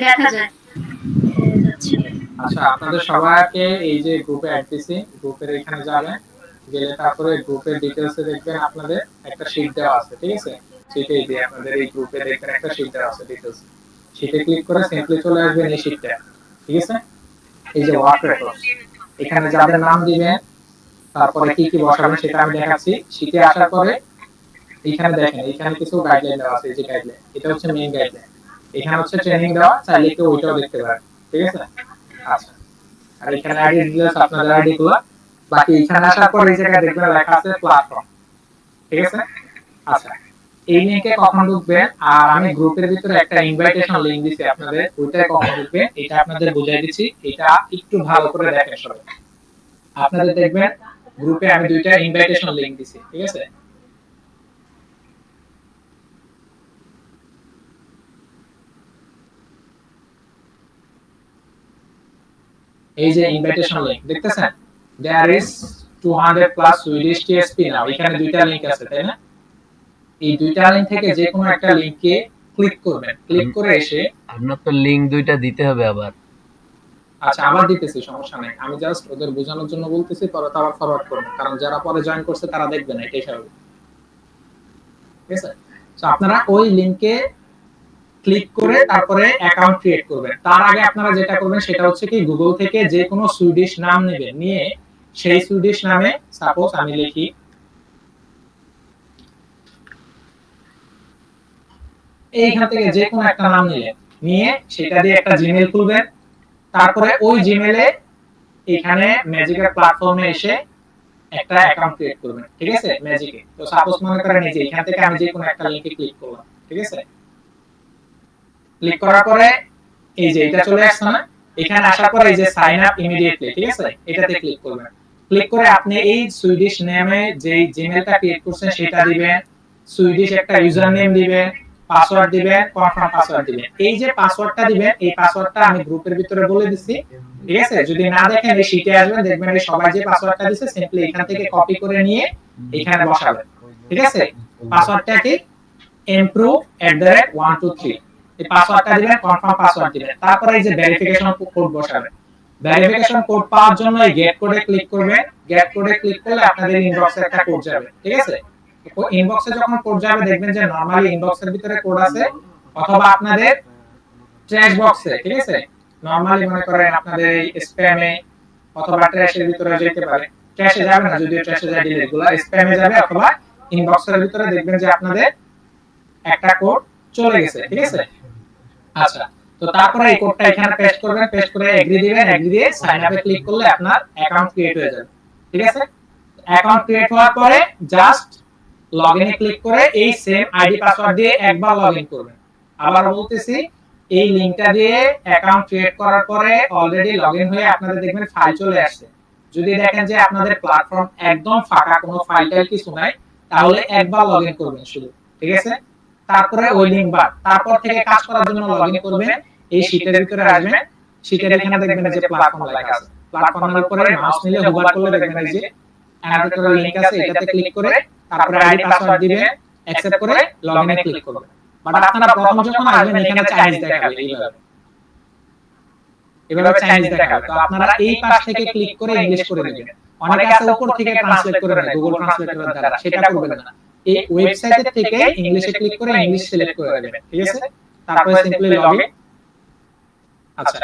দেখা যায়। আচ্ছা, আপনাদের সবাইকে এই যে গ্রুপে অ্যাড দিছি, গ্রুপের এখানে যাবেন, গেলে তারপরে গ্রুপের ডিটেইলসে দেখবেন আপনাদের একটা শীট দেওয়া আছে, ঠিক আছে? শীটে এই যে আপনাদের এই গ্রুপে দেখবেন একটা শীট দেওয়া আছে ডিটেইলস। শীটে ক্লিক করে সিম্পলি চলে আসবেন এই শীটটা, ঠিক আছে? এই যে ওয়ার্ক রেকর্ডস, এখানে যাদের নাম দিবেন, তারপরে কি কি বসাবেন সেটা আমি দেখাচ্ছি। শীটে আসার পরে এইখানে দেখেন, এইখানে কিছু গাইডলাইন দেওয়া আছে, এই যে গাইডলাইন, এটা হচ্ছে মেইন গাইডলাইন। এখানে হচ্ছে ট্রেনিং দেওয়া, চাইলে কেউ ওইটাও দেখতে পারেন, ঠিক আছে? আচ্ছা, আর এখানে আইডি ডিটেইলস আপনাদের আইডি গুলো, বাকি এখানে আসার পর এই জায়গায় দেখবেন লেখা আছে প্ল্যাটফর্ম, ঠিক আছে? আচ্ছা, এই লিংকে কখন ঢুকবেন, আর আমি গ্রুপের ভিতরে একটা ইনভাইটেশন লিংক দিছি আপনাদের, ওইটায় কখন ঢুকবেন এটা আপনাদের বুঝাই দিচ্ছি। এটা একটু ভালো করে দেখেন সবাই। আপনাদের দেখবেন গ্রুপে আমি দুইটা ইনভাইটেশন লিংক দিছি, ঠিক আছে? এই যে ইনভাইটেশন লিংক দেখতেছেন, there is 200 plus Swedish TSP now, এখানে দুইটা লিংক আছে, তাই না? এই দুইটা লিংক থেকে যে কোনো একটা লিংকে ক্লিক করবেন, ক্লিক করে এসে আপনার তো লিংক দুইটা দিতে হবে আবার। আচ্ছা, আবার দিতেছি, সমস্যা নাই, আমি জাস্ট ওদের বোঝানোর জন্য বলতেছি, পরে তো আবার ফরওয়ার্ড করব, কারণ যারা পরে জয়েন করছে তারা দেখবে না, এটাই স্বাভাবিক, ঠিক আছে? তো আপনারা ওই লিংকে ক্লিক করে তারপরে অ্যাকাউন্ট ক্রিয়েট করবেন। তার আগে আপনারা যেটা করবেন সেটা হচ্ছে কি, গুগল থেকে যে কোনো সুইডিশ নাম নেবেন, নিয়ে সেই সুইডিশ নামে, সাপোজ আমি লিখি এইখান থেকে যে কোনো একটা নাম নিলেন, নিয়ে সেটা দিয়ে একটা জিমেইল খুলবেন, তারপরে ওই জিমেইলে এখানে ম্যাজিকের প্ল্যাটফর্মে এসে একটা অ্যাকাউন্ট ক্রিয়েট করবেন, ঠিক আছে? ম্যাজিকে তো সাপোজ মনে করেন এই যে এখান থেকে আমি যে কোনো একটা লিংকে ক্লিক করলাম, ঠিক আছে? ক্লিক করার পরে এই যে এটা চলে আসছে না, এখানে আসার পরে এই যে সাইন আপ ইমিডিয়েটলি, ঠিক আছে, এটাতে ক্লিক করবেন। ক্লিক করে আপনি এই সুইডিশ নেমে যে জিমেইলটা ক্রিয়েট করছেন সেটা দিবেন, সুইডিশ একটা ইউজার নেম দিবেন, পাসওয়ার্ড দিবেন, কনফার্ম পাসওয়ার্ড দিবেন। এই যে পাসওয়ার্ডটা দিবেন, এই পাসওয়ার্ডটা আমি গ্রুপের ভিতরে বলে দিছি, ঠিক আছে? যদি না দেখেন এই শীটে আসবেন, দেখবেন এই সবাই যে পাসওয়ার্ডটা দিছে সিম্পলি এখান থেকে কপি করে নিয়ে এখানে বসাবেন, ঠিক আছে? পাসওয়ার্ডটা কি, improve@123, এই পাসওয়ার্ডটা দিবেন, কনফার্ম পাসওয়ার্ড দিবেন, তারপরে এই যে ভেরিফিকেশন কোড বসাবেন। ভেরিফিকেশন কোড পাওয়ার জন্য এই গেট কোডে ক্লিক করবেন। গেট কোডে ক্লিক করলে আপনাদের ইনবক্সে একটা কোড যাবে, ঠিক আছে? তো ইনবক্সে যখন কোড যাবে দেখবেন যে নরমালি ইনবক্সের ভিতরে কোড আছে, অথবা আপনাদের ট্র্যাশ বক্সে, ঠিক আছে? নরমালি মনে করেন আপনাদের এই স্প্যামে অথবা ট্র্যাশের ভিতরে যেতে পারে, ট্র্যাশে যাবে না, যদিও ট্র্যাশে যায় ডিলিট গুলো, স্প্যামে যাবে, অথবা ইনবক্সের ভিতরে দেখবেন যে আপনাদের একটা কোড চলে গেছে, ঠিক আছে? আচ্ছা, তো তারপরে এই কোডটা এখানে পেস্ট করবেন, পেস্ট করে এগ্রি দিবেন, এগ্রি দিয়ে সাইন আপে ক্লিক করলে আপনার অ্যাকাউন্ট ক্রিয়েট হয়ে যাবে, ঠিক আছে? অ্যাকাউন্ট ক্রিয়েট হওয়ার পরে জাস্ট লগইনে ক্লিক করে এই সেম আইডি পাসওয়ার্ড দিয়ে একবার লগইন করবেন। আবার বলতেছি, এই লিংকটা দিয়ে অ্যাকাউন্ট ক্রিয়েট করার পরে অলরেডি লগইন হয়ে আপনাদের দেখবেন ফাইল চলে আসছে। যদি দেখেন যে আপনাদের প্ল্যাটফর্ম একদম ফাঁকা, কোনো ফাইল টাইল কিছু নাই, তাহলে একবার লগইন করবেন শুধু, ঠিক আছে? তারপরে ওই লিংক বার, তারপর থেকে কাজ করার জন্য লগইন করবেন, এই শীটের ভিতরে আসবেন, শীটের এখানে দেখবেন যে প্ল্যাটফর্ম লেখা আছে, প্ল্যাটফর্মের উপরে মাউস নিলে হোভার করলে দেখবেন এই যে অ্যাড করার লিংক আছে, এটাতে ক্লিক করে তারপরে আইডি পাসওয়ার্ড দিবেন, অ্যাকসেপ্ট করে লগইনে ক্লিক করবেন। বাট আপনারা প্রথম যখন আসবেন এখানে চাইনিজ দেখাবে, এইভাবে চাইনিজ দেখাবে, তো আপনারা এই পাশ থেকে ক্লিক করে ইংলিশ করে নেবেন। অনেকে আছে উপর থেকে ট্রান্সলেট করে নেয় গুগল ট্রান্সলেটরের দ্বারা, সেটা করবেন না। এই ওয়েবসাইট থেকে ইংলিশে ক্লিক করে ইংলিশ সিলেক্ট করে নেবেন, ঠিক আছে? তারপরে সিম্পলি লগইন। আচ্ছা,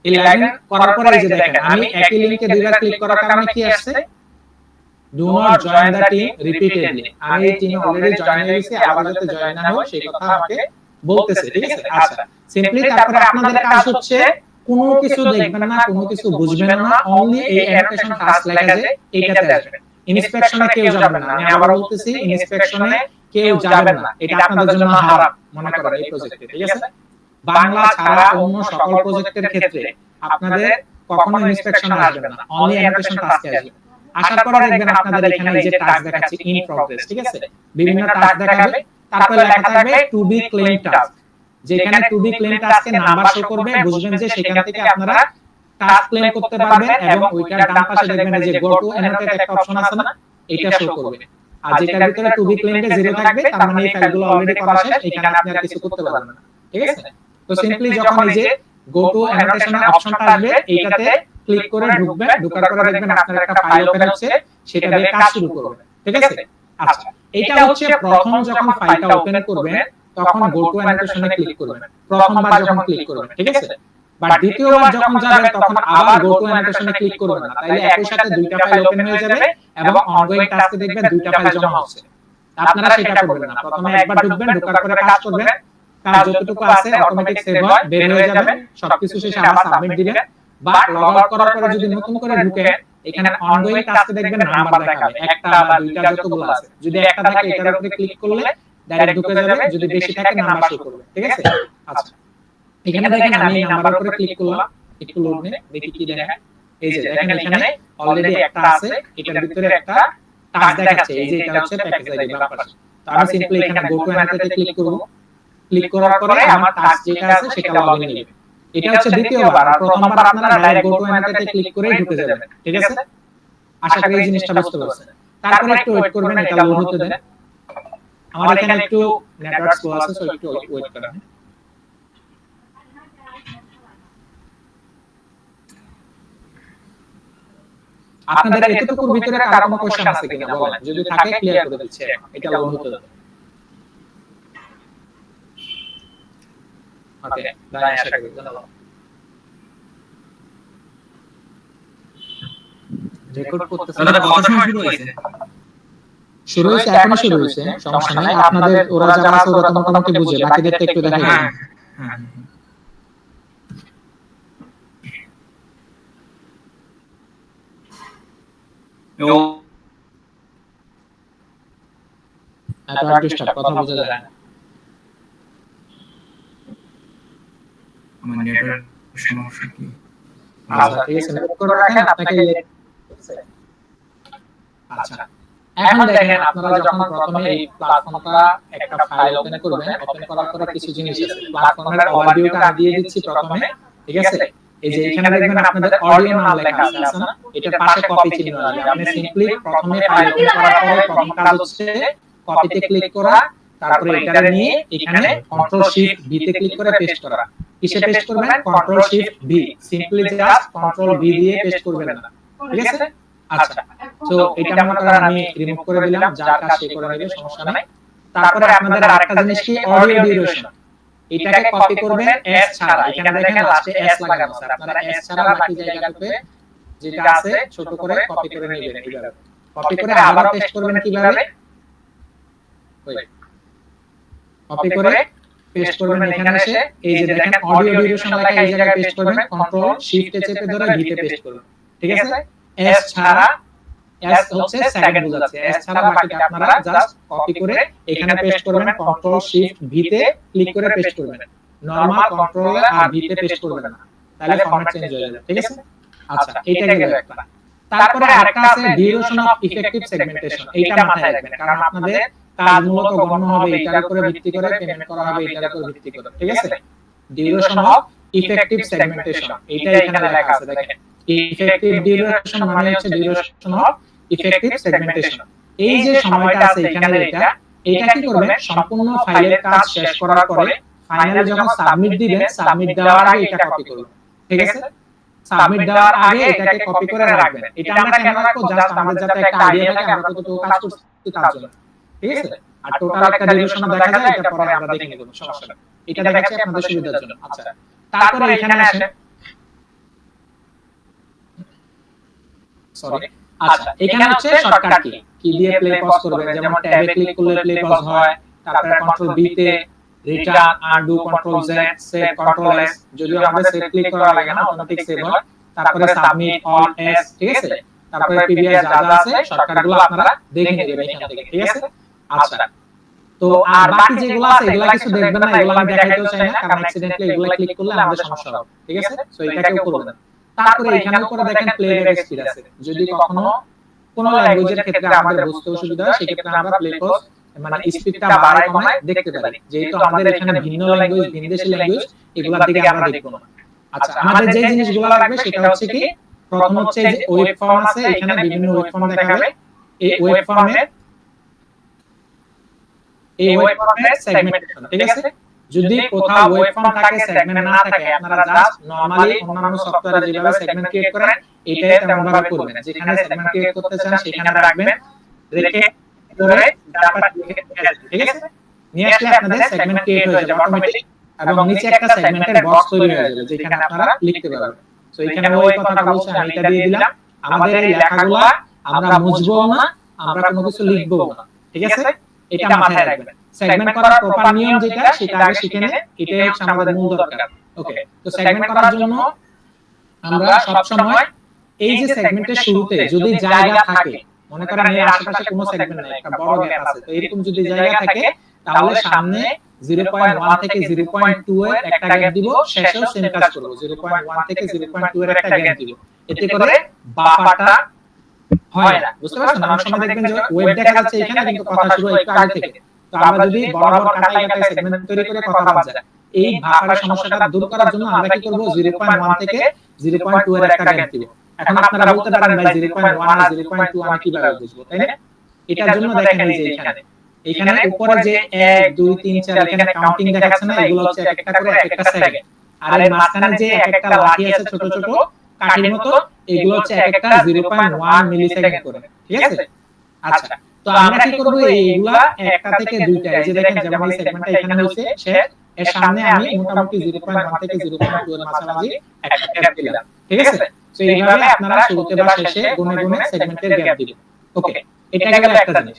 এই লগইন করার পরে এই যে দেখেন আমি একই লিংকে দুইবার ক্লিক করার কারণে কি আসছে, do not join the team repeatedly, আমি এই টিমে অলরেডি জয়েন হয়ে গেছি, আবার যাতে জয়েন না হয় সেই কথা আমাকে বলতেছে, ঠিক আছে? আচ্ছা, সিম্পলি তারপরে আপনাদের কাজ হচ্ছে কোনো কিছু দেখবেন না, কোনো কিছু বুঝবেন না, অনলি এই অ্যানোটেশন টাস্ক লেখা যে এইটাতে আসবেন। ইনস্পেকশনে কেউ যাবেন না, আমি আবার বলতেছি ইনস্পেকশনে কেউ যাবেন না, এটা আপনাদের জন্য হারাম মনে করেন এই প্রজেক্টে, ঠিক আছে? বাংলা ছাড়া অন্য সকল প্রজেক্টের ক্ষেত্রে আপনাদের কখনো ইনস্পেকশনে আসবেন না, অনলি অ্যানোটেশন টাস্কে আসবেন। আসার পরে দেখবেন আপনাদের এখানে এই যে টাস্ক দেখাচ্ছে ইন প্রগ্রেস, ঠিক আছে? বিভিন্ন টাস্ক দেখাবে, তারপরে লেখা থাকবে টু বি ক্লেম টাস্ক, যেখানে টু বি ক্লেম টাস্কের নাম্বার শো করবে, বুঝবেন যে সেখান থেকে আপনারা টাস্ক ক্লেম করতে পারবেন, এবং ওইটার ডান পাশে দেখবেন এই যে গো টু অ্যানোটেট একটা অপশন আছে না, এটা শো করবে। আর যেটার ভিতরে টু বি ক্লেমে জিরো থাকবে, তার মানে এই ফাইলগুলো অলরেডি করা শেষ, এখানে আপনি আর কিছু করতে পারবেন না, ঠিক আছে? তো তো সিম্পলি যখন এই যে গো টু অ্যানোটেশনের অপশনটা আসবে এইটাতে ক্লিক করে ঢুকবেন, ঢোকার পরে দেখবেন আপনার একটা ফাইল ওপেন হচ্ছে, সেটা দিয়ে কাজ শুরু করবেন। ঠিক আছে? আচ্ছা, এটা হচ্ছে প্রথম যখন ফাইলটা ওপেন করবেন তখন গো টু অ্যানোটেশনে ক্লিক করবেন, প্রথমবার যখন ক্লিক করবেন। ঠিক আছে? বাট দ্বিতীয়বার যখন যাবেন তখন আবার গো টু অ্যানোটেশনে ক্লিক করবেন না, তাইলে একই সাথে দুইটা ফাইল ওপেন হয়ে যাবে এবং অনগোইং টাস্কে দেখবেন দুইটা ফাইল জমা হচ্ছে। আপনারা সেটা করবেন না, প্রথমে একবার ঢুকবেন, ঢোকার পরে কাজ করবেন, কাজ যতটুকু আছে অটোমেটিক সেভ হয়, বের হয়ে যাবে, সবকিছু শেষে আবার সাবমিট দিবেন। বা লগ আউট করার পরে যদি নতুন করে ঢুকে এখানে অনগোইং টাস্কে দেখবেন নাম্বার দেখাবে, একটা বা দুইটা যতগুলো আছে, যদি একটা থাকে এটার উপরে ক্লিক করলে ডাইরেক্ট ঢুকে যাবে, যদি বেশি থাকে নাম্বার শো করবে। ঠিক আছে? আচ্ছা, এখানে দেখেন আমি এই নাম্বার উপরে ক্লিক করলাম, একটু লোড নেই, দেখি কি দেখায়। এই যে দেখেন এখানে অলরেডি একটা আছে, এটার ভিতরে একটা টাস্ক দেখাচ্ছে, এই যে এটা হচ্ছে প্যাকেজ আইডি বাম পাশে। তো আমি সিম্পলি এখানে গো টু অ্যানোটেটে ক্লিক করব, ক্লিক করার পরে আমার টাস্ক যেটা আছে সেটা লগইন নেবে। এটা হচ্ছে দ্বিতীয়বার, আর প্রথমবার আপনারা ডাইরেক্ট গো টু অ্যানোটেটে ক্লিক করে ঢুকে যাবেন। ঠিক আছে? আশা করি এই জিনিসটা বুঝতে পারছেন। তারপরে একটু ওয়েট করবেন, এটা লোড হতে দেন। আমার এখানে একটু নেটওয়ার্ক স্লো আছে, সো একটু ওয়েট করেন। আপনাদের এতটুকুর ভিতরে কারো কোনো কোশ্চেন আছে কিনা বলেন, যদি থাকে ক্লিয়ার করে দিচ্ছি, এটা লোড হতে দেন। ওকে, দাঁড়ান, আশা করি। ধন্যবাদ। রেকর্ড করতেছেন? দাদা কত সময় শুরু হয়েছে? শুরু হয়েছে, এখনো শুরু হয়েছে, সমস্যা নাই। আপনাদের ওরা যারা আছে ওরা তো মোটামুটি বুঝে, বাকিদেরটা একটু দেখাই দিন। হ্যাঁ নেটওয়ার্ক ডিস্টার্ব, কথা বোঝা যায় না। আমার নেটওয়ার্ক সমস্যা কি? আচ্ছা, ঠিক আছে, নোট করে রাখেন আপনাকে। আচ্ছা, এখন দেখেন আপনারা যখন প্রথমে এই প্ল্যাটফর্মটা একটা ফাইল ওপেন করবেন, ওপেন করার পরে কিছু জিনিস আছে, প্ল্যাটফর্মের ওভারভিউটা আমি দিয়ে দিচ্ছি প্রথমে। ঠিক আছে? এই যে এখানে দেখবেন আপনাদের অডিও নাম লেখা আছে, আছে না? এটার পাশে কপি চিহ্ন আছে। আপনি সিম্পলি প্রথমে ফাইল ওপেন করার পরে প্রথম কাজ হচ্ছে কপিতে ক্লিক করা, তারপরে এটারে নিয়ে এখানে কন্ট্রোল শিফট ভি তে ক্লিক করে পেস্ট করা। কিসে পেস্ট করবেন? Control shift V, simply just control V দিয়ে পেস্ট করবেন না। ঠিক আছে? আচ্ছা, তো এটা মনে করেন আমি রিমুভ করে দিলাম, যার কাজ সে করে নেবে, সমস্যা নাই। তারপরে আপনাদের আরেকটা জিনিস কি, অডিও ডিউরেশন। এটাকে কপি করবেন এস ছাড়া, এখানে দেখেন লাস্টে এস লাগানো আছে, আপনারা এস ছাড়া বাকি জায়গাটাতে যেটা আছে ছোট করে কপি করে নেবেন। এইভাবে কপি করে আবার পেস্ট করবেন কিভাবে? কপি করে পেস্ট করবেন এখানে এসে, এই যে দেখেন অডিও ডিউরেশন লেখা, এই জায়গায় পেস্ট করবেন, কন্ট্রোল শিফট এ চেপে ধরে ভি তে পেস্ট করবেন। ঠিক আছে? এস ছাড়া, এস হচ্ছে সেকেন্ড বোঝাচ্ছে, এস ছাড়া বাকিটা আপনারা জাস্ট কপি করে এখানে পেস্ট করবেন, কন্ট্রোল শিফট ভি তে ক্লিক করে পেস্ট করবেন। নরমাল কন্ট্রোল আর ভি তে পেস্ট করবেন না, তাহলে ফরম্যাট চেঞ্জ হয়ে যাবে। ঠিক আছে? আচ্ছা, এইটা গেল একটা। তারপরে আরেকটা আছে ডিউরেশন অফ ইফেক্টিভ সেগমেন্টেশন। এইটা মাথায় রাখবেন, কারণ আপনাদের কাজ মূলত গণনা হবে এটার উপরে ভিত্তি করে, পেমেন্ট করা হবে এটার উপরে ভিত্তি করে। ঠিক আছে? ডিউরেশন অফ ইফেক্টিভ সেগমেন্টেশন, এইটা এখানে লেখা আছে, দেখেন। ইফেক্টিভ ডিউরেশন মানে হচ্ছে ডিউরেশন অফ ইফেক্টিভ সেগমেন্টেশন। এই যে সময়টা আছে এখানে, এটা কি করবেন? সম্পূর্ণ ফাইলের কাজ শেষ করার পরে ফাইনালি যখন সাবমিট দিবেন, সাবমিট দেওয়ার আগে এটা কপি করবেন। ঠিক আছে? সাবমিট দেওয়ার আগে এটাকে কপি করে রাখবেন। এটা আমরা কেন রাখবো? জাস্ট আমাদের যাতে একটা আইডিয়া থাকে আমরা কতটুকু কাজ করছি তার জন্য। ঠিক আছে? আর টোটাল একটা ডিউরেশন দেখা যায়, এটা পরে আমরা দেখে নেব, সমস্যা নেই। এটা দেখাচ্ছি আপনাদের সুবিধার জন্য। আচ্ছা, তারপরে এখানে আসেন। সরি, আচ্ছা, এখানে হচ্ছে শর্টকাট কি, কি দিয়ে প্লে পজ করবেন, যেমন ট্যাবে ক্লিক করলে প্লে পজ হয়, তারপরে কন্ট্রোল বি তে return, undo, control Z, save, control S, যদিও আমাদের সেভ ক্লিক করা লাগে না, অটোমেটিক সেভ হয়। তারপরে সাবমিট, অল এস। ঠিক আছে? তারপরে পিডিএফ যা যা আছে শর্টকাটগুলো আপনারা দেখে নেবেন এখান থেকে। ঠিক আছে? আচ্ছা, তো আর বাকি যেগুলো আছে এগুলা কিছু দেখবেন না, এগুলো আমি দেখাইতেও চাই না, কারণ অ্যাক্সিডেন্টালি এগুলা ক্লিক করলে আমাদের সমস্যা হবে। ঠিক আছে? সো এটা কেউ করবেন না। তারপরে এখানে উপরে দেখেন প্লেব্যাক স্পিড আছে, যদি কখনো কোন ল্যাঙ্গুয়েজের ক্ষেত্রে আমাদের বুঝতে অসুবিধা হয় সেক্ষেত্রে আমরা প্লে পজ মানে স্পিডটা বাড়ায় কমায় দেখতে পারি, যেহেতু আমাদের এখানে ভিন্ন ল্যাঙ্গুয়েজ, ভিনদেশী ল্যাঙ্গুয়েজ, এগুলোর দিকে আমরা দেখব না। আচ্ছা, আমাদের যে জিনিসগুলো লাগবে সেটা হচ্ছে কি, প্রথম হচ্ছে যে ওয়েব ফর্ম আছে, এখানে বিভিন্ন ওয়েব ফর্ম দেখাবে। এই ওয়েব ফর্মের সেগমেন্টেশন। ঠিক আছে? যদি কোথাও ওয়েব ফর্ম থাকে সেগমেন্ট না থাকে আপনারা জাস্ট নরমালি অন্যান্য সফটওয়্যারে যেভাবে সেগমেন্ট ক্রিয়েট করেন এটাই তেমন ভাবে করবেন যেখানে সেগমেন্ট ক্রিয়েট করতে চান সেখানে রাখবেন রেখে ধরে তারপর ঠিক আছে নিয়ে আসলে আপনাদের সেগমেন্ট ক্রিয়েট হয়ে যাবে অটোমেটিক এবং নিচে একটা সেগমেন্টের বক্স তৈরি হয়ে যাবে যেখানে আপনারা লিখতে পারবেন সো এখানে ওই কথাটা বলছি আমি এটা দিয়ে দিলাম আমাদের এই লেখাগুলো আমরা মুছবো না আমরা কোনো কিছু লিখবো না ঠিক আছে এটা মাথায় রাখবেন সেগমেন্ট করার প্রপার নিয়ম যেটা সেটা আগে শিখে নেন এটাই হচ্ছে আমাদের মূল দরকার ওকে তো সেগমেন্ট করার জন্য আমরা সব সময় এই যে সেগমেন্টের শুরুতে যদি জায়গা থাকে মনে করেন এর আশেপাশে কোনো সেগমেন্ট নাই একটা বড় গ্যাপ আছে তো এরকম যদি জায়গা থাকে তাহলে সামনে 0.1 থেকে 0.2 এর একটা গ্যাপ দিব শেষেও সেম কাজ করব 0.1 থেকে 0.2 এর একটা গ্যাপ দিব এতে করে বাফারটা হয় না বুঝতে পারছেন অনেক সময় দেখবেন যে ওয়েব দেখা যাচ্ছে এখানে কিন্তু কথা শুরু একটু আগে থেকে তো আমরা যদি বরাবর কাটাই কাটাই সেগমেন্ট তৈরি করে কথা বাদ যায় এই বাফারের সমস্যাটা দূর করার জন্য আমরা কি করব 0.1 থেকে 0.2 এর একটা গ্যাপ দিব এখন আপনারা বলতে পারেন ভাই 0.1 আর 0.2 আমি কিভাবে বুঝবো তাই না এটার জন্য দেখেন এই যে এখানে উপরে যে 1 2 3 4 এখানে কাউন্টিং দেখাচ্ছে না এগুলো হচ্ছে এক একটা করে এক একটা সেকেন্ড আর এর মাঝখানে যে এক একটা লাঠি আছে ছোট ছোট কাঠির মতো এগুলো হচ্ছে এক একটা 0.1 মিলিসেকেন্ড করে ঠিক আছে আচ্ছা তো আমরা কি করব এইগুলা একটা থেকে দুইটা এই যে দেখেন যেমন এই সেগমেন্টটা এখানে হইছে শেষ এর সামনে আমি মোটামুটি 0.1 থেকে 0.2 এর মাঝামাঝি একটা গ্যাপ দিলাম ঠিক আছে তো এইভাবে আপনারা শুরুতে বা শেষে গুণে গুণে সেগমেন্টের গ্যাপ দিবেন ওকে এটা গেল একটা জিনিস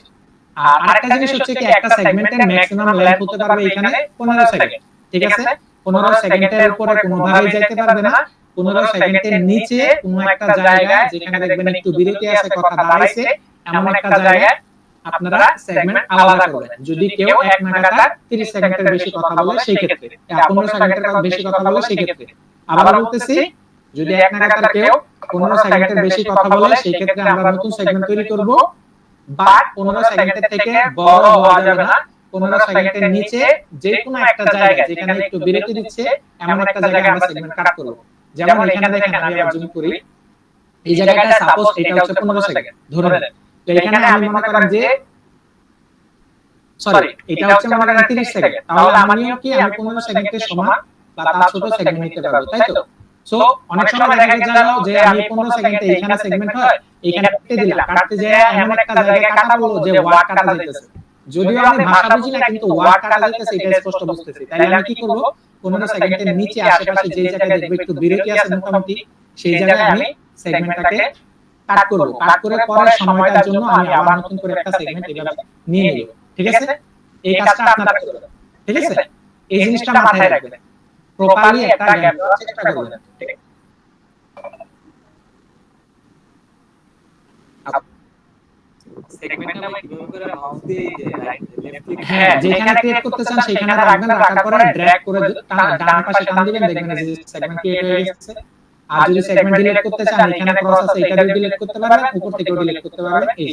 আর আরেকটা জিনিস হচ্ছে কি একটা সেগমেন্টের ম্যাক্সিমাম লেন্থ হতে পারবে এখানে 15 সেকেন্ড ঠিক আছে 15 সেকেন্ডের উপরে কোনোভাবেই যেতে পারবে না 15 সেকেন্ডের নিচে কোনো একটা জায়গায় যেখানে দেখবেন একটু বিরতি আছে কথা দাঁড়াইছে এমন একটা জায়গায় আপনারা সেগমেন্ট আলাদা করবেন যদি কেউ এক নাগাতার 30 সেকেন্ডের বেশি কথা বলে সেই ক্ষেত্রে 15 সেকেন্ডের বেশি কথা বলে সেই ক্ষেত্রে আবার বলতেছি যদি এক নাগাতার কেউ 15 সেকেন্ডের বেশি কথা বলে সেই ক্ষেত্রে আমরা নতুন সেগমেন্ট তৈরি করব বা 15 সেকেন্ডের থেকে বড় হওয়া যাবে না 15 সেকেন্ডের নিচে যে কোনো একটা জায়গা যেখানে একটু বিরতি দিচ্ছে এমন একটা জায়গায় আমরা সেগমেন্ট কাট করব যেমন এখানে দেখেন আমি আবার জুম করি এই জায়গাটা সাপোজ এটা হচ্ছে 15 সেকেন্ড ধরে নেন তো এখানে আমি মনে করেন যে সরি এটা হচ্ছে মনে করেন 30 সেকেন্ড তাহলে আমার নিয়ম কি আমি 15 সেকেন্ডের সমান বা তার ছোট সেগমেন্ট নিতে পারবো তাই তো সো অনেক সময় দেখা গেল যে আমি 15 সেকেন্ডে এখানে সেগমেন্ট হয় এখানে কেটে দিলাম কাটতে যায় এমন একটা জায়গায় কাটা বললো যে ওয়ার্ড কাটা যাইতেছে যদিও আমি ভাষা বুঝি না কিন্তু ওয়ার্ড কাটা যাইতেছে এটা স্পষ্ট বুঝতেছি তাহলে আমি কি করব 15 সেকেন্ডের নিচে আশেপাশে যে জায়গায় দেখব একটু বিরতি আছে মোটামুটি সেই জায়গায় আমি সেগমেন্টটাকে কাট করব কাট করে পরে সময়টার জন্য আমি আবার নতুন করে একটা সেগমেন্ট এভাবে নিয়ে নেব ঠিক আছে এই কাজটা আপনারা করবেন ঠিক আছে এই জিনিসটা মাথায় রাখবেন প্রপারলি একটা গ্যাপ দেওয়ার চেষ্টা করবেন ঠিক আছে সেগমেন্টটা আমরা কিভাবে করে মাউস দিয়ে এই যে রাইট লেফট ক্লিক হ্যাঁ যেখানে ক্রিয়েট করতে চান সেখানে রাখবেন রাখার পরে ড্র্যাগ করে ডান পাশে টান দিবেন দেখবেন যে সেগমেন্ট ক্রিয়েট হয়ে গেছে আর যদি সেগমেন্ট ডিলিট করতে চান এখানে ক্রস আছে এটা দিয়ে ডিলিট করতে পারবেন উপর থেকেও ডিলিট করতে পারবেন এই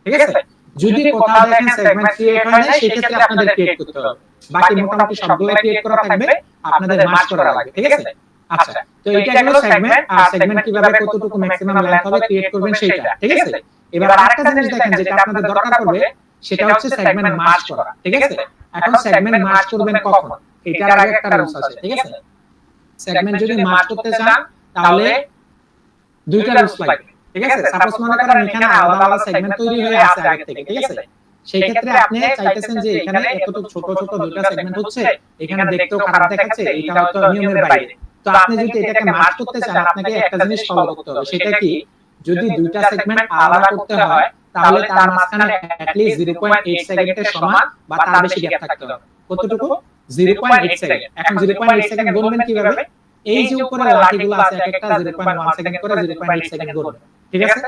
ঠিক আছে যদি কোথাও দেখেন সেগমেন্ট ক্রিয়েট হয় না সেই ক্ষেত্রে আপনাদের ক্রিয়েট করতে হবে বাকি মোটামুটি সবগুলো ক্রিয়েট করা থাকবে আপনাদের মার্জ করা লাগবে ঠিক আছে আচ্ছা তো এটা গেল সেগমেন্ট আর সেগমেন্ট কিভাবে কতটুকু ম্যাক্সিমাম লেন্থ হবে ক্রিয়েট করবেন সেটা ঠিক আছে এবার আরেকটা জিনিস দেখেন যেটা আপনাদের দরকার পড়বে সেটা হচ্ছে সেগমেন্ট মার্জ করা ঠিক আছে এখন সেগমেন্ট মার্জ করবেন কখন এটার আগে একটা রুলস আছে ঠিক আছে সেগমেন্ট যদি মার্জ করতে চান তাহলে দুইটা রুলস লাগবে ঠিক আছে সাপোজ মনে করেন এখানে আলাদা আলাদা সেগমেন্ট তৈরি হয়ে আছে আগে থেকে ঠিক আছে সেই ক্ষেত্রে আপনি চাইতেছেন যে এখানে এতটুকু ছোট ছোট দুটো সেগমেন্ট হচ্ছে এখানে দেখতেও খারাপ দেখাচ্ছে এটা হয়তো নিয়মের বাইরে তো আপনি যদি এটাকে মার্জ করতে চান আপনাকে একটা জিনিস ফলো করতে হবে সেটা কি যদি দুইটা সেগমেন্ট আলাদা করতে হয় তাহলে তার মাঝখানে at least 0.8 সেকেন্ডের সমান বা তার বেশি গ্যাপ থাকতে হবে কতটুকু 0.8 সেকেন্ড এখন 0.8 সেকেন্ড গুনবেন কিভাবে এই যে উপরে লাঠিগুলো আছে এক একটা 0.1 সেকেন্ড করে 0.8 সেকেন্ড গুনবেন ঠিক আছে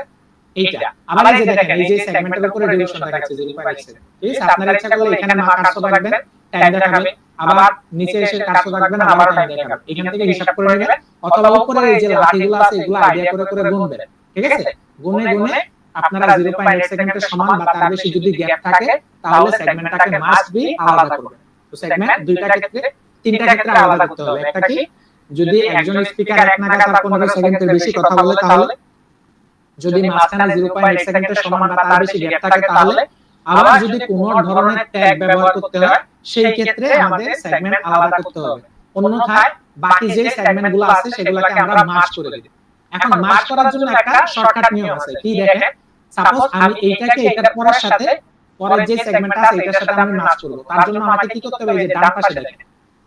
এইটা আবার এই যে দেখেন এই যে সেগমেন্টের উপরে ডিউরেশন দেখাচ্ছে 0.8 সেকেন্ড ঠিক আছে আপনার ইচ্ছা করলে এখানে মার্কস রাখবেন টাইম দেখাবে আবার নিচে এসে কাটছো রাখবেন আবার টাইম দেখাবে এখান থেকে হিসাব করে নেবেন অথবা উপরে এই যে লাঠিগুলো আছে এগুলো আইডিয়া করে করে গুনবেন ঠিক আছে গুনে গুনে আপনারা 0.8 সেকেন্ডের সমান বা তার বেশি যদি গ্যাপ থাকে তাহলে সেগমেন্টটাকে মাস্ট বি আলাদা করবেন তো সেগমেন্ট দুইটা ক্ষেত্রে তিনটা ক্ষেত্রে আলাদা করতে হবে একটা কি যদি একজন স্পিকার এক নাগাতার 15 সেকেন্ডের বেশি কথা বলে তাহলে যদি মাঝখানে 0.8 সেকেন্ডের সমান বা তার বেশি গ্যাপ থাকে তাহলে আবার যদি কোনো ধরনের ট্যাগ ব্যবহার করতে হয় সেই ক্ষেত্রে আমাদের সেগমেন্ট আলাদা করতে হবে। অন্যথায় বাকি যে সেগমেন্টগুলো আছে সেগুলোকে আমরা মার্জ করে দেব। এখন মার্জ করার জন্য একটা শর্টকাট নিয়ম আছে। কি দেখেন, সাপোজ আমি এইটাকে এটার পরের সাথে পরের যে সেগমেন্টটা আছে এটার সাথে আমি মার্জ করব। তার জন্য আমাকে কি করতে হবে, এই যে ডান পাশে দেখেন,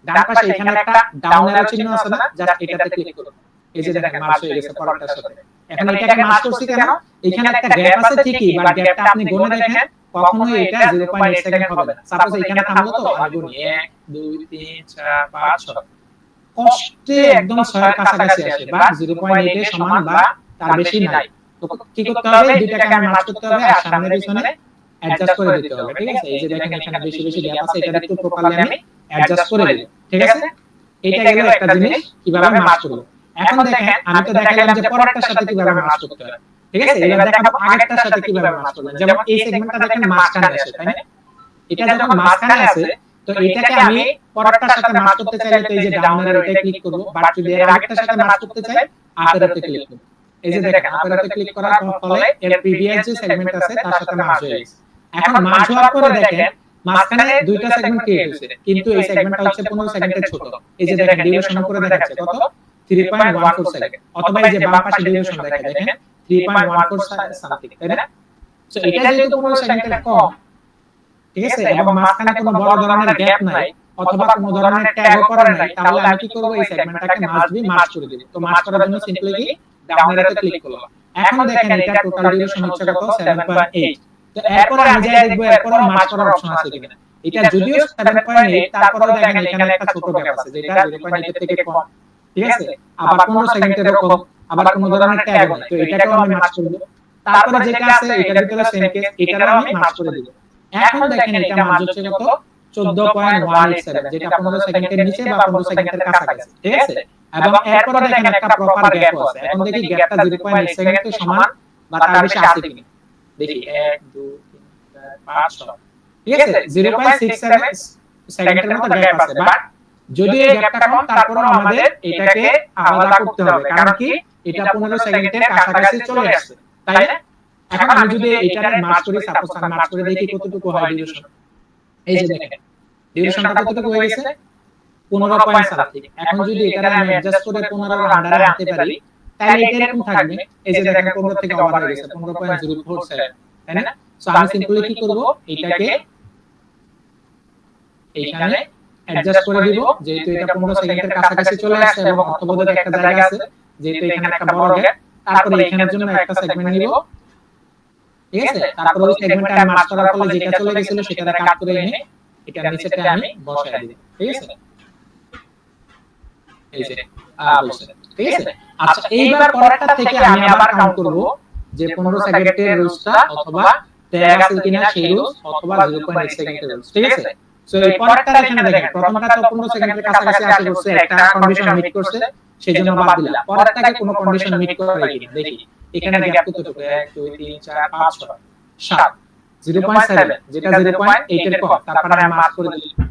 ডান পাশে এখানে একটা ডাউন অ্যারো চিহ্ন আছে না, জাস্ট এটাতে ক্লিক করুন। এই যে দেখেন মার্জ হয়ে গেছে পরেরটার সাথে। এখন এটাকে মার্জ করছি কেন, এখানে একটা গ্যাপ আছে ঠিকই, বাট গ্যাপটা আপনি গুণে দেখেন কখনোই এটা 0.8 সেকেন্ড হবে না। সাপোজ এখানে থামলো, তো আমি গুনি 1 2 3 4 5 6, কষ্টে একদম 6 এর কাছাকাছি আসে, বা 0.8 এর সমান বা তার বেশি নাই। তো কি করতে হবে, দুইটাকে আমি মার্জ করতে হবে আর সামনে পিছনে অ্যাডজাস্ট করে দিতে হবে। ঠিক আছে, এই যে দেখেন এখানে বেশি বেশি গ্যাপ আছে, এটা একটু প্রপারলি আমি অ্যাডজাস্ট করে দেব। ঠিক আছে, এটা গেল একটা জিনিস কিভাবে মার্জ করব। এখন দেখেন আমি তো দেখালাম যে পরেরটার সাথে কিভাবে মার্জ করতে হয়। ঠিক আছে, এবার দেখাবো আগেরটার সাথে কিভাবে মার্জ করবেন। যেমন এই সেগমেন্টটা দেখেন মাঝখানে আছে, তাই না? এটা যখন মাঝখানে আছে, তো এটাকে আমি পরেরটার সাথে মার্জ করতে চাইলে তো এই যে ডাউন অ্যারো এটাই ক্লিক করব, বাট যদি এর আগেরটার সাথে মার্জ করতে চাই আপ অ্যারোতে ক্লিক করব। এই যে দেখেন আপ অ্যারোতে ক্লিক করার ফলে এর প্রিভিয়াস যে সেগমেন্ট আছে তার সাথে মার্জ হয়ে গেছে। এখন মার্জ হওয়ার পরে দেখেন মাঝখানে দুইটা সেগমেন্ট ক্রিয়েট হয়েছে, কিন্তু এই সেগমেন্টটা হচ্ছে 15 সেকেন্ডের ছোট। এই যে দেখেন ডিউরেশন করে দেখাচ্ছে কত, 3.14 সেকেন্ড, অথবা এই যে বাম পাশে ডিউরেশন দেখেন 3.14 সামথিং, তাই না? সো এটা যেহেতু 15 সেকেন্ডের কম, ঠিক আছে, এবং মাঝখানে কোনো বড় ধরনের গ্যাপ নাই অথবা কোনো ধরনের ট্যাগও করা নাই, তাহলে আমি কি করব, এই সেগমেন্টটাকে মার্জ করে দেব। তো মার্জ করার জন্য সিম্পলি কি ডাউন অ্যারোতে ক্লিক করলাম। এখন দেখেন এটা টোটাল ডিউরেশন হচ্ছে কত, 7.8। তো এরপর আমি যাই দেখব এরপর মার্জ করার অপশন আছে কিনা। এটা যদিও 7.8, তারপরেও দেখেন এখানে একটা ছোট গ্যাপ আছে যেটা 0.8 এর থেকে কম। ঠিক আছে, আবার 15 সেকেন্ডের কম, আবার কোনো ধরনের ট্যাগ নাই, তো এটাকেও আমি মার্জ করব। তারপরে যেটা আছে এটার ভিতরে সেম কেস, এটাও আমি মার্জ করে দেব। এখন দেখেন এটা মার্জ হচ্ছে কত, 14.187, যেটা 15 সেকেন্ডের নিচে বা 15 সেকেন্ডের কাছাকাছি। ঠিক আছে, এবং এরপরে দেখেন একটা প্রপার গ্যাপ আছে। এখন দেখি গ্যাপটা 0.8 সেকেন্ডের সমান বা তার বেশি আছে কিনা। দেখি 1 2 3 4 5 6, ঠিক আছে, 0.67 সেকেন্ডের মতো গ্যাপ আছে। বাট যদি এই গ্যাপটা কম, তারপরেও আমাদের এটাকে আলাদা করতে হবে, কারণ কি এটা 15 সেকেন্ডের কাছাকাছি চলে আসছে, তাই না? এখন আমি যদি এটারে মার্জ করি, সাপোজ আমি মার্জ করে দেখি কতটুকু হয় ডিউরেশন। এই যে দেখেন ডিউরেশনটা কতটুকু হয়ে গেছে, 15 পয়েন্ট সামথিং। এখন যদি এটারে আমি অ্যাডজাস্ট করে 15 এর আন্ডারে আনতে পারি, তাহলে এটা এরকম থাকবে। এই যে দেখেন 15 থেকে ওভার হয়ে গেছে 15.047, তাই না? সো আমি সিম্পলি কি করব, এটাকে এইখানে অ্যাডজাস্ট করে দিব, যেহেতু এটা 15 সেকেন্ডের কাছাকাছি চলে আসছে এবং অর্থবোধক একটা জায়গা আছে, যেহেতু এখানে একটা বড় গ্যাপ। তারপরে এখানের জন্য একটা সেগমেন্ট নিব, ঠিক আছে, তারপরে ওই সেগমেন্টটা আমি মার্জ করার ফলে যেটা চলে গেছিল সেটারে কাট করে এনে এটা নিচেতে আমি বসায় দিব। ঠিক আছে, এই যে বলছে, ঠিক আছে। আচ্ছা, এইবার পরেরটা থেকে আমি আবার কাউন্ট করব যে 15 সেকেন্ডের রুলসটা অথবা ট্যাগ আছে কিনা সেই রুলস, অথবা 0.8 সেকেন্ডের রুলস। ঠিক আছে, সো এই পরেরটা এখানে দেখেন প্রথমটা তো 15 সেকেন্ডের কাছাকাছি আসে করছে, একটা কন্ডিশন মিট করছে, সেজন্য বাদ দিলাম। পরেরটাকে কোনো কন্ডিশন মিট করে কিনা দেখি। এখানে গ্যাপ কতটুকু, 1 2 3 4 5 6 7, 0.7, যেটা 0.8 এর কম। তারপর আমি মার্ক করে দিলাম,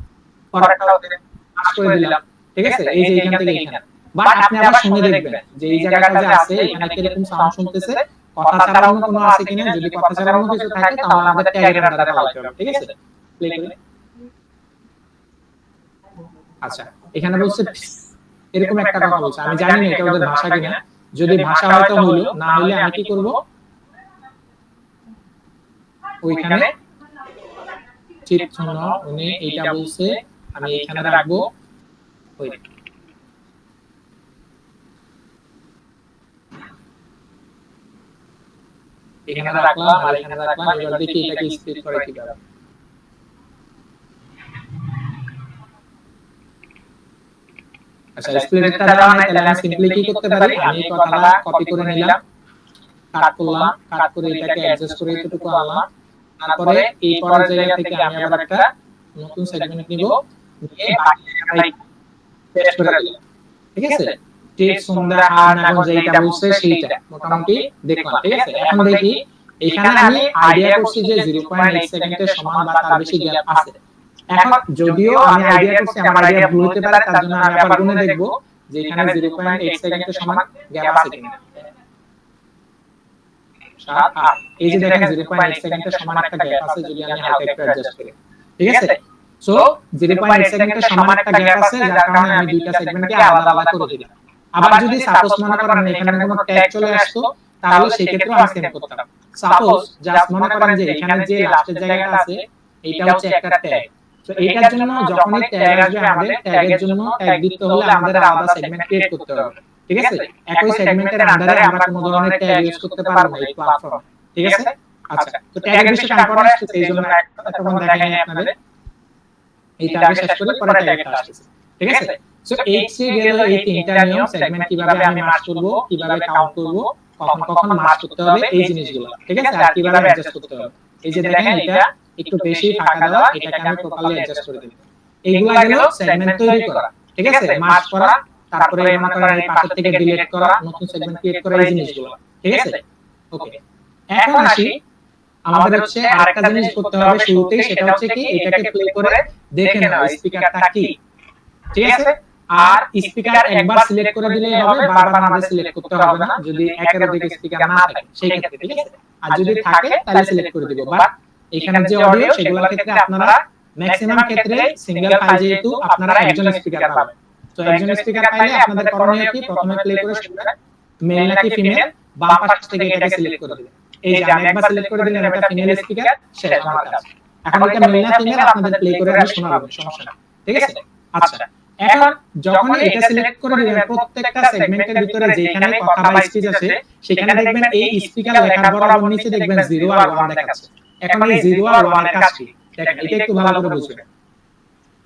পরেরটাও মার্ক করে দিলাম। ঠিক আছে, এই যে এখান থেকে এখানে। বাট আপনি আবার শুনে দেখবেন যে এই জায়গাটা যে আছে এখানে কিরকম সাউন্ড শুনতেছে, কথা ছাড়া অন্য কোনো আছে কিনা। যদি কথা ছাড়া অন্য কিছু থাকে তাহলে আমাদের ট্যাগের আন্ডারে ফেলাতে হবে। ঠিক আছে, প্লে করে। আচ্ছা, এখানে বলছে এরকম একটা কথা বলছে, আমি জানি না এটা ওদের ভাষা কিনা। যদি ভাষা হয়তো হইলো, না হইলে আমি কি করব, ওইখানে চিপ শূন্য উনি এইটা বলছে, আমি এখানে রাখবো। ওয়েট, এখানে রাখলাম আর এখানে রাখলাম। এবার দেখি এটাকে স্প্লিট করে কিভাবে। আচ্ছা, স্প্লিটটা দেওয়া নাই, তাহলে আমি সিম্পলি কি করতে পারি, আমি এই কথাটা কপি করে নিলাম, কাট করলাম, কাট করে এটাকে অ্যাডজাস্ট করে এতটুকু আনলাম। তারপরে এই পরের জায়গা থেকে আমি আবার একটা নতুন সেগমেন্ট নিব, নিয়ে বাকি জায়গাটাই পেস্ট করে দিলাম। ঠিক আছে, টেক সন্ধ্যা আর এখন যেটা বলছে সেইটা মোটামুটি দেখলাম। ঠিক আছে, এখন দেখি এখানে আমি আইডিয়া করছি যে 0.8 সেকেন্ডের সমান বা তার বেশি গ্যাপ আছে। এখন যদিও আমি আইডিয়া করছি আমার আইডিয়া ভুল হতে পারে, তার জন্য আমি আবার গুণে দেখব যে এখানে 0.8 সেকেন্ডের সমান গ্যাপ আছে কিনা। 7 8, এই যে দেখেন 0.8 সেকেন্ডের সমান একটা গ্যাপ আছে যদি আমি হালকা একটু অ্যাডজাস্ট করি। ঠিক আছে, সো 0.8 সেকেন্ডের সমান একটা গ্যাপ আছে, যার কারণে আমি দুইটা সেগমেন্টকে আলাদা আলাদা করে দিলাম। আবার যদি সাপোজ মনে করেন এখানে কোনো ট্যাগ চলে আসতো, তাহলে সেই ক্ষেত্রে আমি সেম করতাম। সাপোজ জাস্ট মনে করেন যে এখানে যে লাস্টের জায়গাটা আছে এটা হচ্ছে একটা ট্যাগ। তো এটার জন্য যখনই ট্যাগ আসবে আমাদের ট্যাগের জন্য ট্যাগ দিতে হলে আমাদের আলাদা সেগমেন্ট ক্রিয়েট করতে হবে, ঠিক আছে? একই সেগমেন্টের আন্ডারে আমরা কোনো ধরনের ট্যাগ ইউজ করতে পারবো না এই প্ল্যাটফর্মে, ঠিক আছে? আচ্ছা, তো ট্যাগের বিষয়টা আমি পরে আসছে, এই জন্য এখন দেখাই আপনাদের এইটা আগে শেষ করি, পরে ট্যাগটা আসছে, ঠিক আছে? সো এইচসি গেল এই তিনটা নিয়ম, সেগমেন্ট কিভাবে আমি মার্জ করব, কিভাবে কাউন্ট করব, কখন কখন মার্জ করতে হবে এই জিনিসগুলো, ঠিক আছে? আর কিভাবে অ্যাডজাস্ট করতে হবে। এই যে দেখেন এটা একটু বেশি ফাঁকা দেওয়া, এটাকে আমি প্রপারলি অ্যাডজাস্ট করে দেব। এইগুলা গেল সেগমেন্ট তৈরি করা, ঠিক আছে? মার্জ করা, তারপরে মনে করেন এই পাশের থেকে ডিলিট করা, নতুন সেগমেন্ট ক্রিয়েট করা, এই জিনিসগুলো, ঠিক আছে? ওকে, এখন আসি আমাদের হচ্ছে আরেকটা জিনিস করতে হবে শুরুতেই, সেটা হচ্ছে কি এটাকে প্লে করে দেখে নাও স্পিকারটা কি, ঠিক আছে? আর স্পিকার একবার সিলেক্ট করে দিলেই হবে, বারবার আমাদের সিলেক্ট করতে হবে না যদি একের অধিক স্পিকার না থাকে সেই ক্ষেত্রে, ঠিক আছে? আর যদি থাকে তাহলে সিলেক্ট করে দিব। বাট এখানে যে অডিও সেগুলোর ক্ষেত্রে আপনারা ম্যাক্সিমাম ক্ষেত্রে সিঙ্গেল ফাইল যেহেতু আপনারা একজন স্পিকার পাবেন। তো একজন স্পিকার পাইলে আপনাদের করণীয় কি, প্রথমে প্লে করে শুনবেন মেল নাকি ফিমেল, বাম পাশ থেকে এটাকে সিলেক্ট করে দিবেন। এই যে আমি একবার সিলেক্ট করে দিলাম এটা ফিমেল স্পিকার, শেষ আমার কাজ। এখন এটা মেল না ফিমেল আপনাদের প্লে করে আমি শোনাবো, সমস্যা না, ঠিক আছে? আচ্ছা, এখন যখন এটা সিলেক্ট করে দিবেন প্রত্যেকটা সেগমেন্টের ভিতরে যেখানে কথা বা স্পিচ আছে সেখানে দেখবেন এই স্পিকার লেখার বরাবর নিচে দেখবেন 0 আর 1 দেখাচ্ছে। এখন এই 0 আর 1 এর কাজ কি দেখেন, এটা একটু ভালো করে বুঝবেন।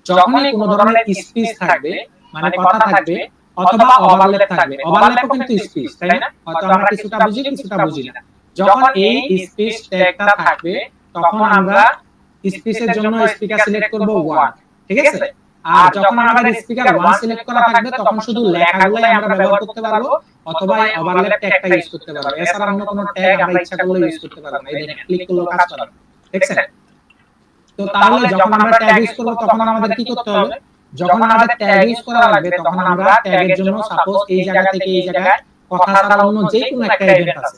যখনই কোনো ধরনের স্পিচ থাকবে মানে কথা থাকবে অথবা ওভারল্যাপ থাকবে, ওভারল্যাপও কিন্তু স্পিচ, তাই না? হয়তো আমরা কিছুটা বুঝি কিছুটা বুঝি না। যখন এই স্পিচ ট্যাগটা থাকবে তখন আমরা স্পিচের জন্য স্পিকার সিলেক্ট করব 1, ঠিক আছে? আর যখন আমাদের স্পিকার 1 সিলেক্ট করা থাকবে তখন শুধু লেখাগুলোই আমরা ব্যবহার করতে পারবো অথবা এই ওভারল্যাপ ট্যাগটা ইউজ করতে পারবো। এছাড়া অন্য কোনো ট্যাগ আমরা ইচ্ছা করলে ইউজ করতে পারবো না। এই দেখেন ক্লিক করলে কাজ করে, দেখছেন? তো তাহলে যখন আমরা ট্যাগ ইউজ করব তখন আমাদের কি করতে হবে? যখন আমাদের ট্যাগ ইউজ করা লাগবে তখন আমরা ট্যাগের জন্য সাপোজ এই জায়গা থেকে এই জায়গায় কথা ছাড়া অন্য যে কোনো একটা ইভেন্ট আছে,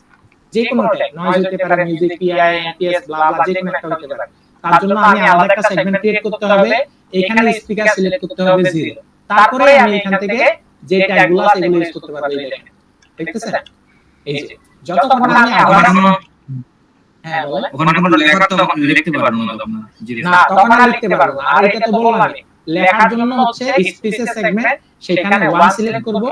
যে কোনো ট্যাগ নয়েজ হতে পারে, মিউজিক, পিআই, এমপিএস, ব্লা ব্লা, যে কোনো একটা হতে পারে। তার জন্য আমি আলাদা একটা সেগমেন্ট ক্রিয়েট করতে হবে, এখানে স্পিকার সিলেক্ট করতে হবে 0, তারপরে আমি এখান থেকে যে ট্যাগগুলো আছে এগুলো ইউজ করতে পারবো। এই দেখেন দেখতেছেন, এই যে যতক্ষণ আমি আবার হ্যাঁ বলেন ওখানে কোনো লেখা তো লিখতে পারবো না তখন, না তখন আর লিখতে পারবো না। আর এটা তো বললাম আমি লেখার জন্য হচ্ছে স্পিচের সেগমেন্ট, সেখানে 1 সিলেক্ট করব।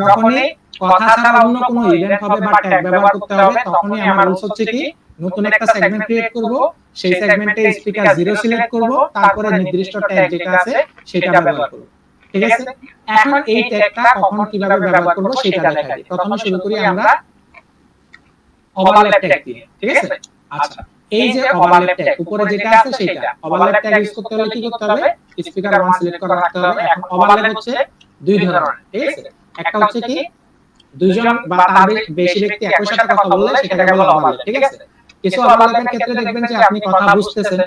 যখনই কথা ছাড়া অন্য কোনো ইভেন্ট হবে বা ট্যাগ ব্যবহার করতে হবে তখনই আমার রুলস হচ্ছে কি নতুন একটা সেগমেন্ট ক্রিয়েট করব, সেই সেগমেন্টে স্পিকার 0 সিলেক্ট করব, তারপরে নির্দিষ্ট ট্যাগ যেটা আছে সেটা ব্যবহার করব, ঠিক আছে? এখন এই ট্যাগটা কখন কিভাবে ব্যবহার করব সেটা দেখাই। প্রথমে শুরু করি আমরা ওভারল্যাপ ট্যাগ দিয়ে, ঠিক আছে? আচ্ছা, এই যে ওভারল্যাপ ট্যাগ উপরে যেটা আছে সেটা ওভারল্যাপ ট্যাগ ইউজ করতে হলে কি করতে হবে? স্পিকার 1 সিলেক্ট করে রাখতে হবে। এখন ওভারল্যাপ হচ্ছে দুই ধরনের, ঠিক আছে? একটা হচ্ছে কি দুইজন বা তার বেশি ব্যক্তি একই সাথে কথা বললে সেটাকে বলা ওভারল্যাপ, ঠিক আছে? কিছু ওভারল্যাপের ক্ষেত্রে দেখবেন যে আপনি কথা বুঝতেছেন,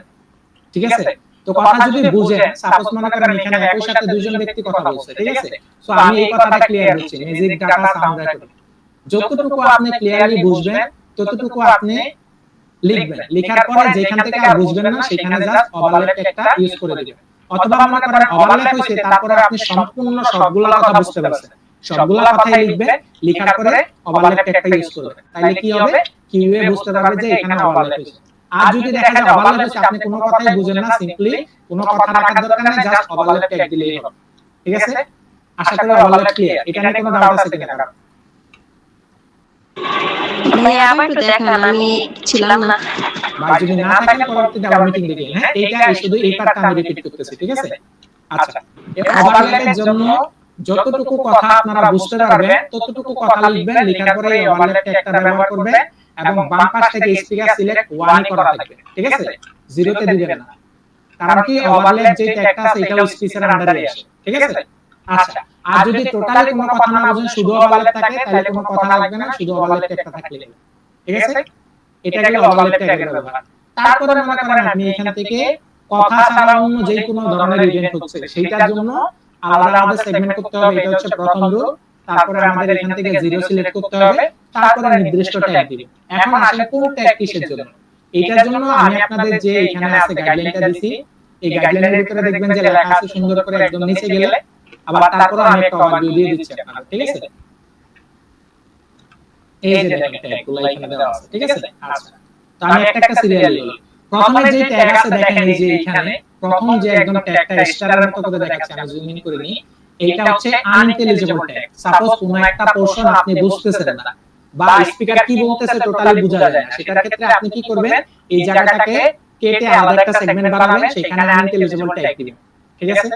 ঠিক আছে? তো কথা যদি বুঝেন, সাপোজ মনে করেন এখানে একই সাথে দুইজন ব্যক্তি কথা বলছে, ঠিক আছে? সো আমি এই কথাটা ক্লিয়ার হচ্ছে মিউজিক, ডাটা, সাউন্ড রেকর্ডিং, যতটুকু আপনি ক্লিয়ারলি বুঝবেন ততটুকু আপনি লিখবেন। লেখার পরে যেখান থেকে আর বুঝবেন না সেখানে জাস্ট ওভারল্যাপ ট্যাগটা ইউজ করে দিবেন। অথবা মনে করেন ওভারল্যাপ হইছে তারপরে আপনি সম্পূর্ণ সবগুলা কথা বুঝতে পারছেন, সবগুলা কথাই লিখবেন, লেখার পরে ওভারল্যাপ ট্যাগটা ইউজ করবেন। তাইলে কি হবে? কিউএ বুঝতে পারবে যে এখানে ওভারল্যাপ হইছে। আর যদি দেখা যায় ওভারল্যাপ হইছে আপনি কোনো কথাই বুঝেন না, সিম্পলি কোনো কথা রাখার দরকার নেই, জাস্ট ওভারল্যাপ ট্যাগ দিলেই হবে, ঠিক আছে? আশা করি ওভারল্যাপ ক্লিয়ার। এটা নিয়ে কোনো ডাউট আছে কিনা? ভাইয়া আবার একটু দেখান, আমি ছিলাম না। ভাই যদি না থাকেন পরবর্তীতে আবার মিটিং দেখেন। হ্যাঁ, এইটা শুধু এই পার্টটা আমি রিপিট করতেছি, ঠিক আছে? আচ্ছা, এই ওভারল্যাপের জন্য যতটুকু কথা আপনারা বুঝতে পারবেন ততটুকু কথা লিখবেন, লেখার পরে এই ওভারল্যাপ ট্যাগটা ব্যবহার করবেন এবং বাম পাশ থেকে স্পিকার সিলেক্ট 1 করা থাকবে, ঠিক আছে? 0 তে দিবেন না, কারণ কি ওভারল্যাপ যে ট্যাগটা আছে এটাও স্পিচের আন্ডারে আসে, ঠিক আছে? আচ্ছা, আর যদি টোটালি কোনো কথা না বুঝেন শুধু ওভারল্যাপ থাকে তাহলে কোনো কথা লাগবে না, শুধু ওভারল্যাপ ট্যাগটা থাকলে হবে, ঠিক আছে? এটা গেল ওভারল্যাপ ট্যাগের ব্যবহার। তারপরে মনে করেন আপনি এখান থেকে কথা ছাড়া অন্য যে কোনো ধরনের ইভেন্ট হচ্ছে সেইটার জন্য আলাদা আলাদা সেগমেন্ট করতে হবে। এটা হচ্ছে প্রথম রুল। তারপরে আমাদের এখান থেকে 0 সিলেক্ট করতে হবে, তারপরে নির্দিষ্ট ট্যাগ দিবেন। এখন আসলে কোন ট্যাগ কিসের জন্য? এটার জন্য আমি আপনাদের যে এখানে আছে গাইডলাইনটা দিছি, এই গাইডলাইনের ভিতরে দেখবেন যে লেখা আছে সুন্দর করে একদম নিচে গেলে আবার তারপর আমি একটা ওভারভিউ দিয়ে দিচ্ছি আপনাদের, ঠিক আছে? এই যে দেখেন ট্যাগগুলো এখানে দেওয়া আছে, ঠিক আছে? আচ্ছা, তো আমি একটা একটা সিরিয়ালি বলি। প্রথমে যে ট্যাগ আছে দেখেন এই যে এখানে প্রথম যে একদম ট্যাগটা স্টারের মতো করে দেখাচ্ছে, আমি জুম ইন করে নিই, এইটা হচ্ছে আনইন্টেলিজেবল ট্যাগ। সাপোজ কোনো একটা পোরশন আপনি বুঝতেছেন না বা স্পিকার কি বলতেছে টোটালি বোঝা যায় না, সেটার ক্ষেত্রে আপনি কি করবেন, এই জায়গাটাকে কেটে আলাদা একটা সেগমেন্ট বানাবেন, সেখানে আনইন্টেলিজেবল ট্যাগ দিবেন, ঠিক আছে?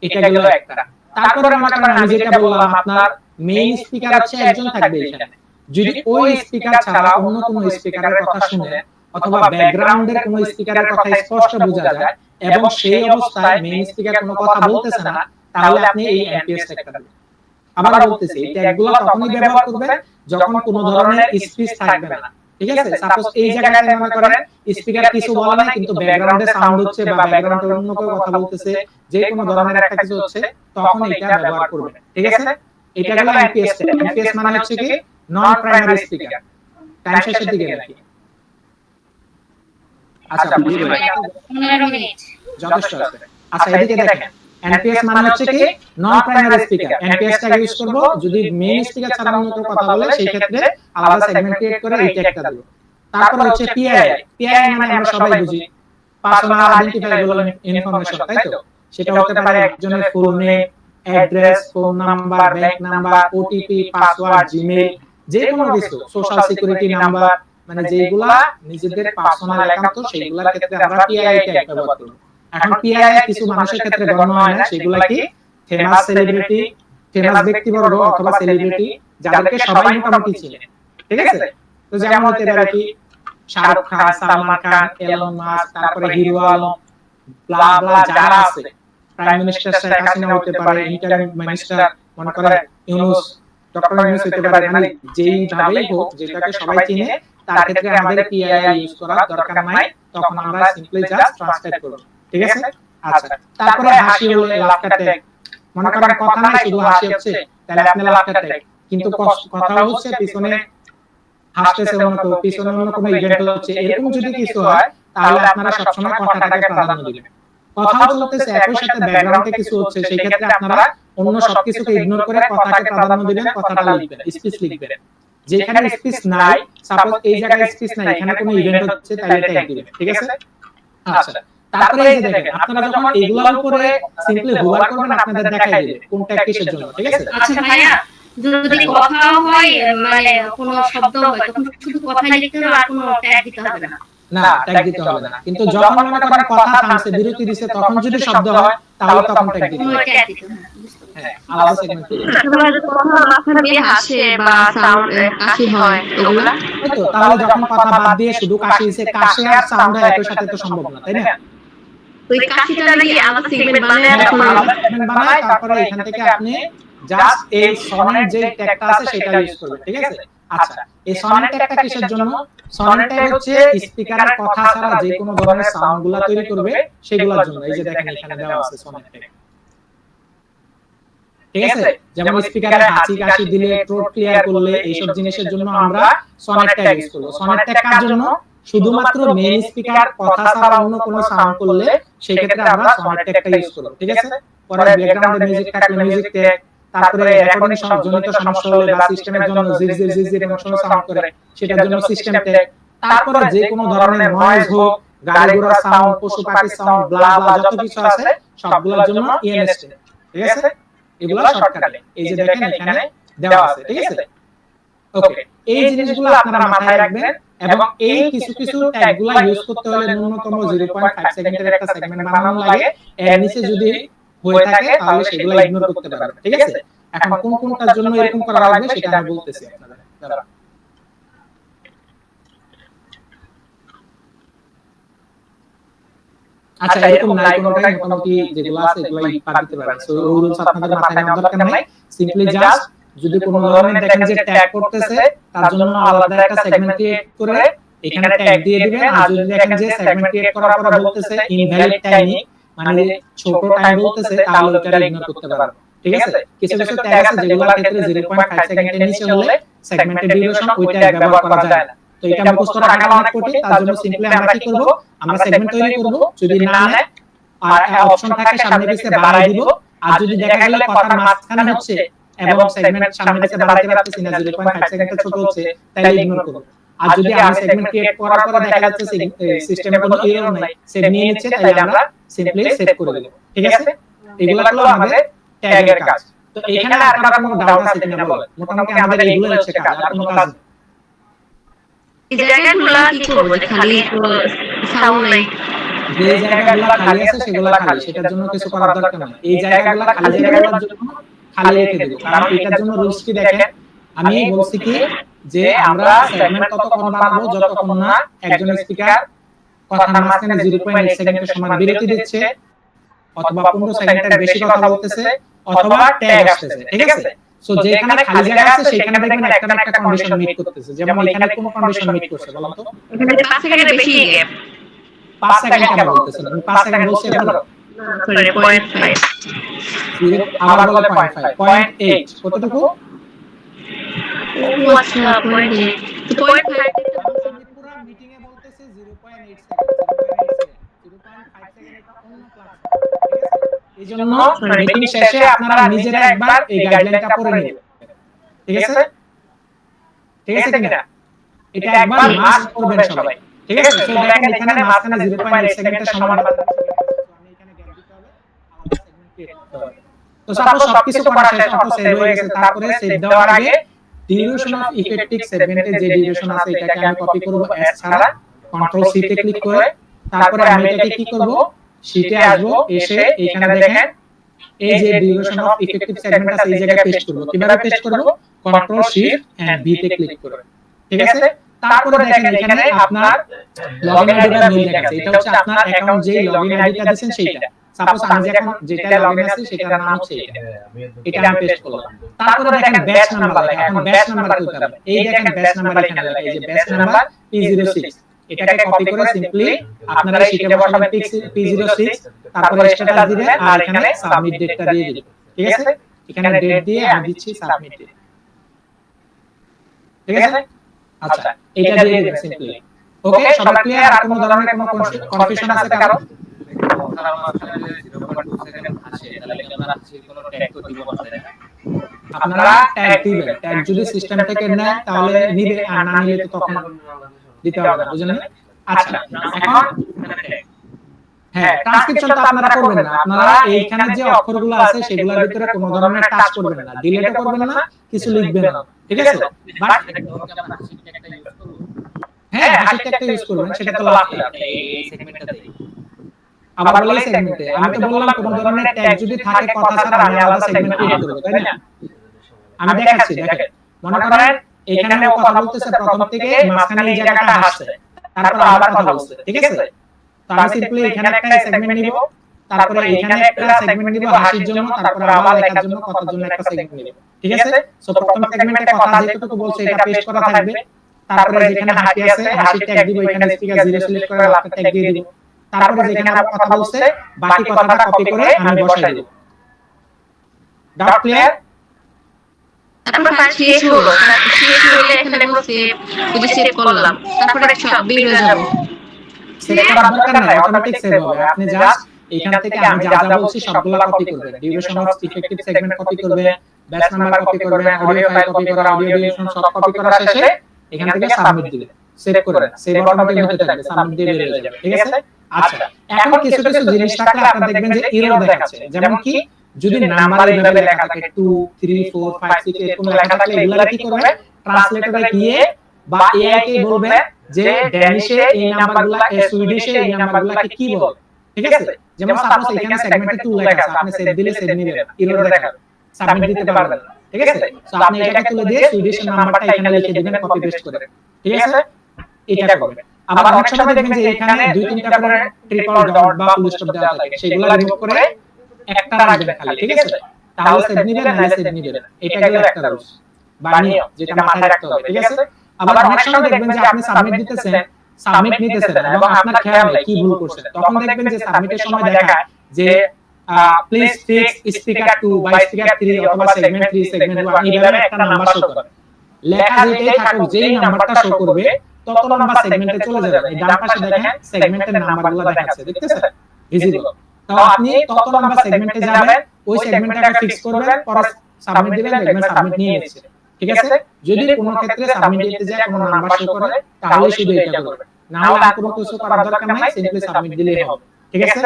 এটা গেল একটা। তারপরে মনে করেন আমি যেটা বললাম, আপনার মেইন স্পিকার হচ্ছে একজন থাকবে এখানে, যদি ওই স্পিকার ছাড়া অন্য কোনো স্পিকারের কথা শুনে অথবা ব্যাকগ্রাউন্ডের কোনো স্পিকারের কথা স্পষ্ট বোঝা যায় এবং সেই অবস্থায় মেইন স্পিকার কোনো কথা বলতেছে না, তাহলে আপনি এই এমপিএস ট্যাগটা দিবেন। আবার বলতেছি, এই ট্যাগগুলো তখনই ব্যবহার করবেন যখন কোনো ধরনের স্পিচ থাকবে না, ঠিক আছে? সাপোজ এই জায়গাটাতে মনে করেন স্পিকার কিছু বলে না কিন্তু ব্যাকগ্রাউন্ডে সাউন্ড হচ্ছে বা ব্যাকগ্রাউন্ডে অন্য কেউ কথা বলতেছে, যে কোনো ধরনের একটা কিছু হচ্ছে, তখন এটা ব্যবহার করবেন, ঠিক আছে? এটা হলো এমপিএস ট্যাগ। এমপিএস মানে হচ্ছে কি নন প্রাইমারি স্পিকার। টাইম শেষের দিকে নাকি? আচ্ছা, 15 মিনিট যথেষ্ট আছে। আচ্ছা, এদিকে দেখেন, এনপিএস মানে হচ্ছে কি non primary speaker. NPS tag use করব যদি মেইন স্পিকার ছাড়া অন্য কেউ কথা বলে, সেই ক্ষেত্রে আলাদা সেগমেন্ট ক্রিয়েট করে এই ট্যাগটা দেব। তারপর হচ্ছে পিআইআই। পিআইআই মানে আমরা সবাই বুঝি পার্সোনাল আইডেন্টিফাইবল ইনফরমেশন, তাই তো? সেটা হতে পারে একজনের full name, address, phone number, bank number, OTP, password, Gmail, যে কোনো কিছু, সোশ্যাল সিকিউরিটি নাম্বার, মানে যেগুলা নিজেদের পার্সোনাল অ্যাকাউন্ট, সেইগুলোর ক্ষেত্রে আমরা পিআইআই ট্যাগ ব্যবহার করব। এখন পিআইআই কিছু মানুষের ক্ষেত্রে গণ্য হয় না, সেগুলা কি ফেমাস সেলিব্রিটি, ফেমাস ব্যক্তিবর্গ অথবা সেলিব্রিটি যাদেরকে সবাই মোটামুটি চিনে, ঠিক আছে? তো যেমন হতে পারে কি শাহরুখ খান, সালমান খান, এলন মাস্ক, তারপরে হিরো আলম, ব্লা ব্লা যারা আছে, প্রাইম মিনিস্টার শেখ হাসিনা হতে পারে, ইন্টারিম মিনিস্টার মনে করে ইউনূস, ডক্টর ইউনূস হতে পারে, মানে যেই ভাবেই হোক যেটাকে সবাই চিনে, তার ক্ষেত্রে আমাদের পিআইআই ইউজ করার দরকার নাই, তখন আমরা সিম্পলি জাস্ট ট্রান্সলেট করব, ঠিক আছে? আচ্ছা, তারপরে হাসি হলে লাফটার ট্যাগ। মনে করেন কথা নাই শুধু হাসি হচ্ছে, তাহলে আপনি লাফটার ট্যাগ, কিন্তু কথা হচ্ছে পিছনে হাসতেছে অন্য কেউ, পিছনে অন্য কোনো ইভেন্ট হচ্ছে, এরকম যদি কিছু হয় তাহলে আপনারা সবসময় কথাটাকে প্রাধান্য দিবেন। কথা চলতেছে একই সাথে ব্যাকগ্রাউন্ডে কিছু হচ্ছে, সেই ক্ষেত্রে আপনারা অন্য সবকিছুকে ইগনোর করে কথাকে প্রাধান্য দিবেন, কথাটা লিখবেন, স্পিচ লিখবেন। যেখানে স্পিচ নাই, সাপোজ এই জায়গায় স্পিচ নাই, এখানে কোনো ইভেন্ট হচ্ছে, তাহলে ট্যাগ দিবেন, ঠিক আছে? আচ্ছা, তারপরে এই যে দেখেন, আপনারা যখন এগুলোর উপরে সিম্পলি হোভার করবেন, আপনাদের দেখাই দিবে কোন ট্যাগ কিসের জন্য, ঠিক আছে? আচ্ছা ভাইয়া, যদি কথা হয় মানে কোনো শব্দ হয় তখন শুধু কথাই লিখতে হবে, আর কোনো ট্যাগ দিতে হবে না? না, ট্যাগ দিতে হবে না, কিন্তু যখন মনে করেন কথা থামছে, বিরতি দিছে, তখন যদি শব্দ হয় তাহলে তখন ট্যাগ দিতে কোনো হবে। ট্যাগ দিতে হবে না, বুঝতে পারছি। হ্যাঁ, আলাদা সেগমেন্ট দিতে হবে। তোমরা যদি কথা মাঝখান দিয়ে হাসে বা সাউন্ড কাশি হয় ওগুলা তাই তো? তাহলে যখন কথা বাদ দিয়ে শুধু কাশি দিছে, কাশি আর সাউন্ড একই সাথে তো সম্ভব না, তাই না? ওই কাশিটা নাকি আলাদা সেগমেন্ট বানায় হ্যাঁ, তখন আলাদা সেগমেন্ট বানায়, তারপরে এখান থেকে আপনি জাস্ট এই সনেট যে ট্যাগটা আছে সেটা ইউজ করবেন, ঠিক আছে? আচ্ছা, এই সনেট ট্যাগটা কিসের জন্য? সনেট ট্যাগ হচ্ছে স্পিকারের কথা ছাড়া যে কোনো ধরনের সাউন্ডগুলো তৈরি করবে সেগুলোর জন্য। এই যে দেখেন এখানে দেওয়া আছে সনেট ট্যাগ, ঠিক আছে? যেমন স্পিকারে হাঁচি কাশি দিলে, থ্রোট ক্লিয়ার করলে, এইসব জিনিসের জন্য আমরা সনেট ট্যাগ ইউজ করব। সনেট ট্যাগ কার জন্য? শুধুমাত্র মেইন স্পিকার কথা ছাড়া অন্য কোনো সাউন্ড করলে সেই ক্ষেত্রে আমরা সনেট ট্যাগটা ইউজ করব, ঠিক আছে? পরে ব্যাকগ্রাউন্ডে মিউজিক থাকলে মিউজিক ট্যাগ, তারপরে রেকর্ডিং জনিত সমস্যা হলে বা সিস্টেমের জন্য জির জির এরকম সাউন্ড করে, সেটার জন্য সিস্টেম ট্যাগ। তারপরে যে কোনো ধরনের নয়েজ হোক, গাড়ি ঘোড়ার সাউন্ড, পশু পাখির সাউন্ড, ব্লা ব্লা যত কিছু আছে সবগুলোর জন্য ইএনএস ট্যাগ, ঠিক আছে? এগুলো শর্টকাটে এই যে দেখেন এখানে দেওয়া আছে, ঠিক আছে? ওকে, এই জিনিসগুলো আপনারা মাথায় রাখবেন, এবং এই কিছু কিছু ট্যাগগুলো ইউজ করতে হলে ন্যূনতম 0.5 সেকেন্ডের একটা সেগমেন্ট বানানো লাগে। এর নিচে যদি হয়ে থাকে তাহলে সেগুলো ইগনোর করতে পারবেন, ঠিক আছে? এখন কোন কোনটার জন্য এরকম করা লাগবে সেটা আমি বলতেছি আপনাদের। দাঁড়ান, আচ্ছা, এরকম নাই কোনটাই, মোটামুটি যেগুলো আছে এগুলাই বাদ দিতে পারবেন। সো রুলস আপনাদের মাথায় নেওয়ার দরকার নাই, সিম্পলি জাস্ট যদি কোনো ধরনের দেখেন যে ট্যাগ করতেছে, তার জন্য আলাদা একটা সেগমেন্ট ক্রিয়েট করে এখানে ট্যাগ দিয়ে দিবেন। আর যদি দেখেন যে সেগমেন্ট ক্রিয়েট করার পরে বলতেছে ইনভ্যালিড টাইমিং, মানে ছোট টাইম বলতেছে, তাহলে ওটা ইগনোর করতে পারবেন, ঠিক আছে? কিছু কিছু ট্যাগ আছে যেগুলোর ক্ষেত্রে 0.5 সেকেন্ডের নিচে হলে সেগমেন্টের ডিউরেশন ওই ট্যাগ ব্যবহার করা যায় না। তো এটা মুখস্থ রাখা অনেক কঠিন, তার জন্য সিম্পলি আমরা কি করব, আমরা সেগমেন্ট তৈরি করব, যদি না নেয় অপশন থাকে সামনে পিছে বাড়াই দিব। আর যদি দেখা গেল কথার মাঝখানে হচ্ছে এবং সেগমেন্ট সামনে পিছে বাড়াতে পারতেছি না 0.5 সেকেন্ডের ছোট হচ্ছে তাহলে ইগনোর করব। আর যদি আমি সেগমেন্ট ক্রিয়েট করার পরে দেখা যাচ্ছে সিস্টেমে কোনো এরর নাই, সেভ নিয়ে নিচ্ছে, তাহলে আমরা সিম্পলি সেভ করে দেব। ঠিক আছে, এগুলো হলো আমাদের ট্যাগের কাজ। তো এখানে আপনারা কোনো ডাউট আছে কিনা বলেন? মোটামুটি আমাদের এইগুলো হচ্ছে কাজ, আর কোনো কাজ এই জায়গাগুলো কি করব যে খালি সাউন্ড নাই? যে জায়গাগুলো খালি আছে সেগুলো খালি, সেটার জন্য কিছু করার দরকার নাই। এই জায়গাগুলো খালি জায়গাগুলোর জন্য খালি রেখে দেব। কারণ এটার জন্য রুলস কি দেখেন, আমি বলছি কি যে আমরা সেগমেন্ট ততক্ষণ বানাবো যতক্ষণ না একজন স্পিকার কথার মাঝখানে 0.8 সেকেন্ডের সমান বিরতি দিচ্ছে, অথবা 15 সেকেন্ডের বেশি কথা বলতেছে, অথবা ট্যাগ আসতেছে। ঠিক আছে, সো যেখানে খালি জায়গা আছে সেখানে দেখবেন একটা না একটা কন্ডিশন মিট করতেছে। যেমন এখানে কোন কন্ডিশন মিট করছে বলুন তো? এখানে 5 সেকেন্ডের বেশি গ্যাপ। 5 সেকেন্ড কেন বলতেছেন? আমি 5 সেকেন্ড বলছি আপনারা সরি 0.5। আবার বলে 0.5 0.8 কতটুকু? ও আচ্ছা 0.8 তো 0.5 পুরো মিটিং এ বলতেছে 0.8 সেকেন্ড 0.5 সেকেন্ড এটা অন্য ক্লাস। ঠিক আছে, এইজন্য মিটিং শেষে আপনারা নিজেরা একবার এই গাইডলাইনটা পড়ে নেবেন। ঠিক আছে, ঠিক আছে কিনা? এটা একবার মাস্ট করবেন সবাই। ঠিক আছে, তো দেখেন এখানে মাঝখানে 0.8 সেকেন্ডের সমান আমি এখানে গ্যাপ দিতে হবে, আলাদা সেগমেন্ট ক্রিয়েট করতে হবে। তো সাপোজ সবকিছু করা শেষ, অটো সেভ হয়ে গেছে, তারপরে সেভ দেওয়ার আগে ডিউরেশন অফ ইফেক্টিভ সেগমেন্টে যে ডিউরেশন আছে এটাকে আমি কপি করব এস ছাড়া, কন্ট্রোল সি তে ক্লিক করে, তারপরে আমি এটাকে কি করব, শীটে আসব, এসে এখানে দেখেন এই যে ডিউরেশন অফ ইফেক্টিভ সেগমেন্ট আছে এই জায়গায় পেস্ট করব। কিভাবে পেস্ট করব? কন্ট্রোল শিফট এন্ড ভি তে ক্লিক করে। ঠিক আছে, তারপরে দেখেন এখানে আপনার লগইন আইডিটা মিল দেখাচ্ছে। এটা হচ্ছে আপনার অ্যাকাউন্ট যেই লগইন আইডিটা দিবেন সেইটা। সাপোজ আমি এখন যেটা লগইন আছে সেটার নাম হচ্ছে এটা। এটা আমি পেস্ট করলাম। তারপরে দেখেন ব্যাচ নাম্বার লেখা। এখন ব্যাচ নাম্বার কই পাবেন? এই দেখেন ব্যাচ নাম্বার এখানে লেখা, এই যে ব্যাচ নাম্বার P06। এটাকে কপি করে সিম্পলি আপনারা শিটে বসাবেন P06, তারপরে স্ট্যাটাস দিবেন আর এখানে সাবমিট ডেটটা দিয়ে দিবেন। ঠিক আছে, এখানে ডেট দিয়ে আমি দিচ্ছি সাবমিট ডেট। ঠিক আছে, আচ্ছা এটা দিয়ে দিবেন সিম্পলি। ওকে, সবাই ক্লিয়ার? আর কোনো ধরনের কোনো কনফিউশন আছে কারো? আপনারা ট্যাগ দিবেন। ট্যাগ যদি সিস্টেম থেকে নেয় তাহলে নিবে, আর না নিলে তো তখন দিতে হবে না, বুঝলেন? আচ্ছা, এখন হ্যাঁ, ট্রান্সক্রিপশন তো আপনারা করবেন না। আপনারা এইখানে যে অক্ষরগুলো আছে সেগুলোর ভিতরে কোনো ধরনের টাচ করবেন না, ডিলিটও করবেন না, কিছু লিখবেন না। ঠিক আছে, বাট হ্যাঁ হ্যাশট্যাগটা ইউজ করবেন, সেটা তো লাভ এই সেগমেন্টটাতে। আবার বলি সেগমেন্টে আমি তো বললাম কোন ধরনের ট্যাগ যদি থাকে কথা ছাড়া আমি আলাদা সেগমেন্ট ক্রিয়েট করব, তাই না? আমি দেখাচ্ছি, দেখেন মনে করেন এখানে ও কথা বলতেছে প্রথম থেকে, মাঝখানে এই জায়গাটা হাসছে, তারপর আবার কথা বলছে। ঠিক আছে, তো আমি সিম্পলি এখানে একটা সেগমেন্ট নিব, তারপরে এখানে একটা সেগমেন্ট নিব হাসির জন্য, তারপরে আবার লেখার জন্য, কথার জন্য একটা সেগমেন্ট নিব। ঠিক আছে, সো প্রথম সেগমেন্টে কথা যেটুকু বলছে এটা পেস্ট করা থাকবে, তারপরে যেখানে হাসি আছে হাসি ট্যাগ দিব, এখানে স্পিকার 0 সিলেক্ট করে লাস্টে ট্যাগ দিয়ে দিব, তারপরে যেখানে আবার কথা বলছে বাকি কথাটা কপি করে আমি বসাই দেব। Doubt clear? তারপর কাজ শেষ হলো, শেষ হলে এখানে কোনো সেভ, যদি সেভ করলাম তারপরে সব বের হয়ে যাবে। সেভ করার দরকার নাই, অটোমেটিক সেভ হবে। আপনি জাস্ট এখান থেকে আমি যা যা বলছি সবগুলা কপি করবেন, duration of effective segment copy করবেন, ব্যাচ নাম্বার কপি করবেন, অডিও ফাইল কপি করা, অডিও ডিউরেশন সব কপি করা শেষে এখান থেকে সাবমিট দিবেন। সেভ করে সেভ অটোমেটিক হতে থাকবে, সাবমিট দিয়ে বের হয়ে যাবে। ঠিক আছে, আচ্ছা এখন কিছু কিছু জিনিস থাকলে আপনি দেখবেন যে এরর দেখাচ্ছে। যেমন কি যদি নাম্বার এইভাবে লেখা থাকে 2 3 4 5 6 এরকম লেখা থাকলে এগুলা কি করবে, ট্রান্সলেটরে গিয়ে বা এআই কে বলবে যে ড্যানিশে এই নাম্বারগুলো, সুইডিশে এই নাম্বারগুলো কি বলে। ঠিক আছে, যেমন সাপোজ এখানে সেগমেন্টে 2 লেখা আছে, আপনি সেভ দিলে সেভ নিবে, এরর দেখাবে, সাবমিট দিতে পারবেন না। ঠিক আছে, সো আপনি এটাকে তুলে দিয়ে সুইডিশের নাম্বারটা এখানে লিখে দিবেন কপি পেস্ট করে। ঠিক আছে, এটা করবেন। আবার অনেক সময় দেখবেন যে এখানে 2-3টা করে ট্রিপল ডট বা ফুল স্টপ দেওয়া থাকে, সেগুলো রিমুভ করে একটা রাখবেন খালি। ঠিক আছে, তাহলে সেভ নিবেন, নাহলে সেভ নিবেন। এটা গেল একটা রুলস বানিও, যেটা মাথায় রাখতে হবে। ঠিক আছে, আবার অনেক সময় দেখবেন যে আপনি সাবমিট দিতেছেন, সাবমিট নিতেছেন এবং আপনার খেয়াল নেই কি ভুল করছেন, তখন দেখবেন যে সাবমিটের সময় দেখায় যে প্লিজ ফিক্স স্পিকার 2 বা স্পিকার 3 অথবা সেগমেন্ট 3 সেগমেন্ট 1 এইভাবে একটা নাম্বার শো করে। লেখা যেটাই থাকুক, যেই নাম্বারটা শো করবে তত নাম্বার সেগমেন্টে চলে যাবে। এই ডান পাশে দেখেন সেগমেন্টের নাম্বারগুলো দেখাচ্ছে, দেখতেছেন ভিজিবল। তো আপনি তত নাম্বার সেগমেন্টে যাবেন, ওই সেগমেন্টটাকে ফিক্স করবেন, পরে সাবমিট দিবেন, দেখবেন সাবমিট নিয়ে নিচ্ছে। ঠিক আছে? যদি কোনো ক্ষেত্রে সাবমিট দিতে যায় কোনো নাম্বার শো করে তাহলে শুধু এটা করবেন, না হলে আর কোনো কিছু করার দরকার নাই, সিম্পলি সাবমিট দিলেই হবে। ঠিক আছে?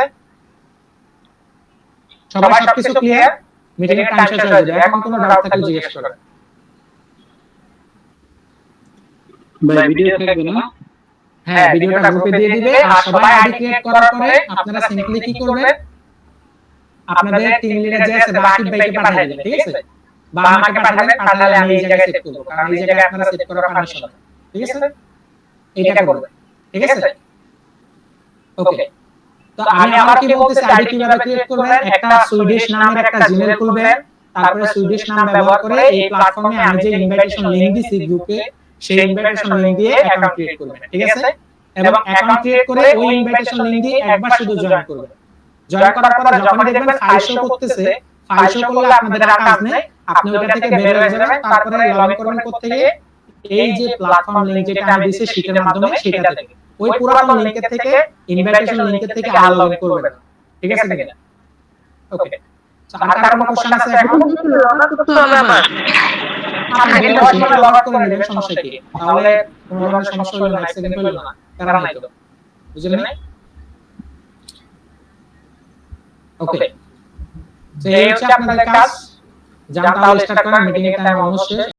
সবাই সবকিছু ক্লিয়ার? মিটিং এর টাইম শেষ হয়ে যাবে, এখন কোনো ডাউট থাকলে জিজ্ঞেস করবেন। ভাই ভিডিও থাকবে না? হ্যাঁ, ভিডিওটা গ্রুপে দিয়ে দিবে। আর সবাই আইডি ক্রিয়েট করার পরে আপনারা সিম্পলি কি করবেন, আপনাদের টিম লিডার যে আছে বাকিব ভাইকে পাঠিয়ে দিবেন। ঠিক আছে? বা আমাকে পাঠাবেন, পাঠালে আমি এই জায়গায় সেট করব, কারণ এই জায়গায় আপনারা সেট করার পারমিশন আছে। ঠিক আছে? এটা করবেন। ঠিক আছে? ওকে। তো আমি আবার কি বলতেছি, আইডি কিভাবে ক্রিয়েট করবেন? একটা সুইডিশ নামের একটা জিমেইল খুলবেন, তারপরে সুইডিশ নাম ব্যবহার করে এই প্ল্যাটফর্মে আমি যে ইনভাইটেশন লিংক দিছি গ্রুপে, সেই ইনভাইটেশন লিংক দিয়ে অ্যাকাউন্ট ক্রিয়েট করবেন। ঠিক আছে? এবং অ্যাকাউন্ট ক্রিয়েট করে ওই ইনভাইটেশন লিংক দিয়ে একবার শুধু জয়েন করবেন। জয়েন করার পর যখন দেখবেন ফাইল শো করতেছে, ফাইল শো করলে আপনাদের আর কাজ নেই, আপনি ওটা থেকে বের হয়ে যাবেন, তারপরে লগইন করবেন কোথা থেকে? এই যে প্ল্যাটফর্ম লিংক যেটা আমি দিয়েছি শীটের মাধ্যমে সেটা থেকে। ওই পুরাতন লিংকের থেকে, ইনভাইটেশন লিংকের থেকে আর লগইন করবেন না। ঠিক আছে কিনা? ওকে। আর কার কোনো কোশ্চেন আছে এখন? আপনি লগ আউট করে নেবেন, সমস্যা কি? তাহলে কোনো ধরনের সমস্যা হলো না, অ্যাক্সিডেন্ট হলো না, কারণ নাই তো। বুঝলেন না? ওকে। তো এই হচ্ছে আপনাদের কাজ। যান তাহলে স্টার্ট করেন, মিটিং এর টাইম অলমোস্ট শেষ।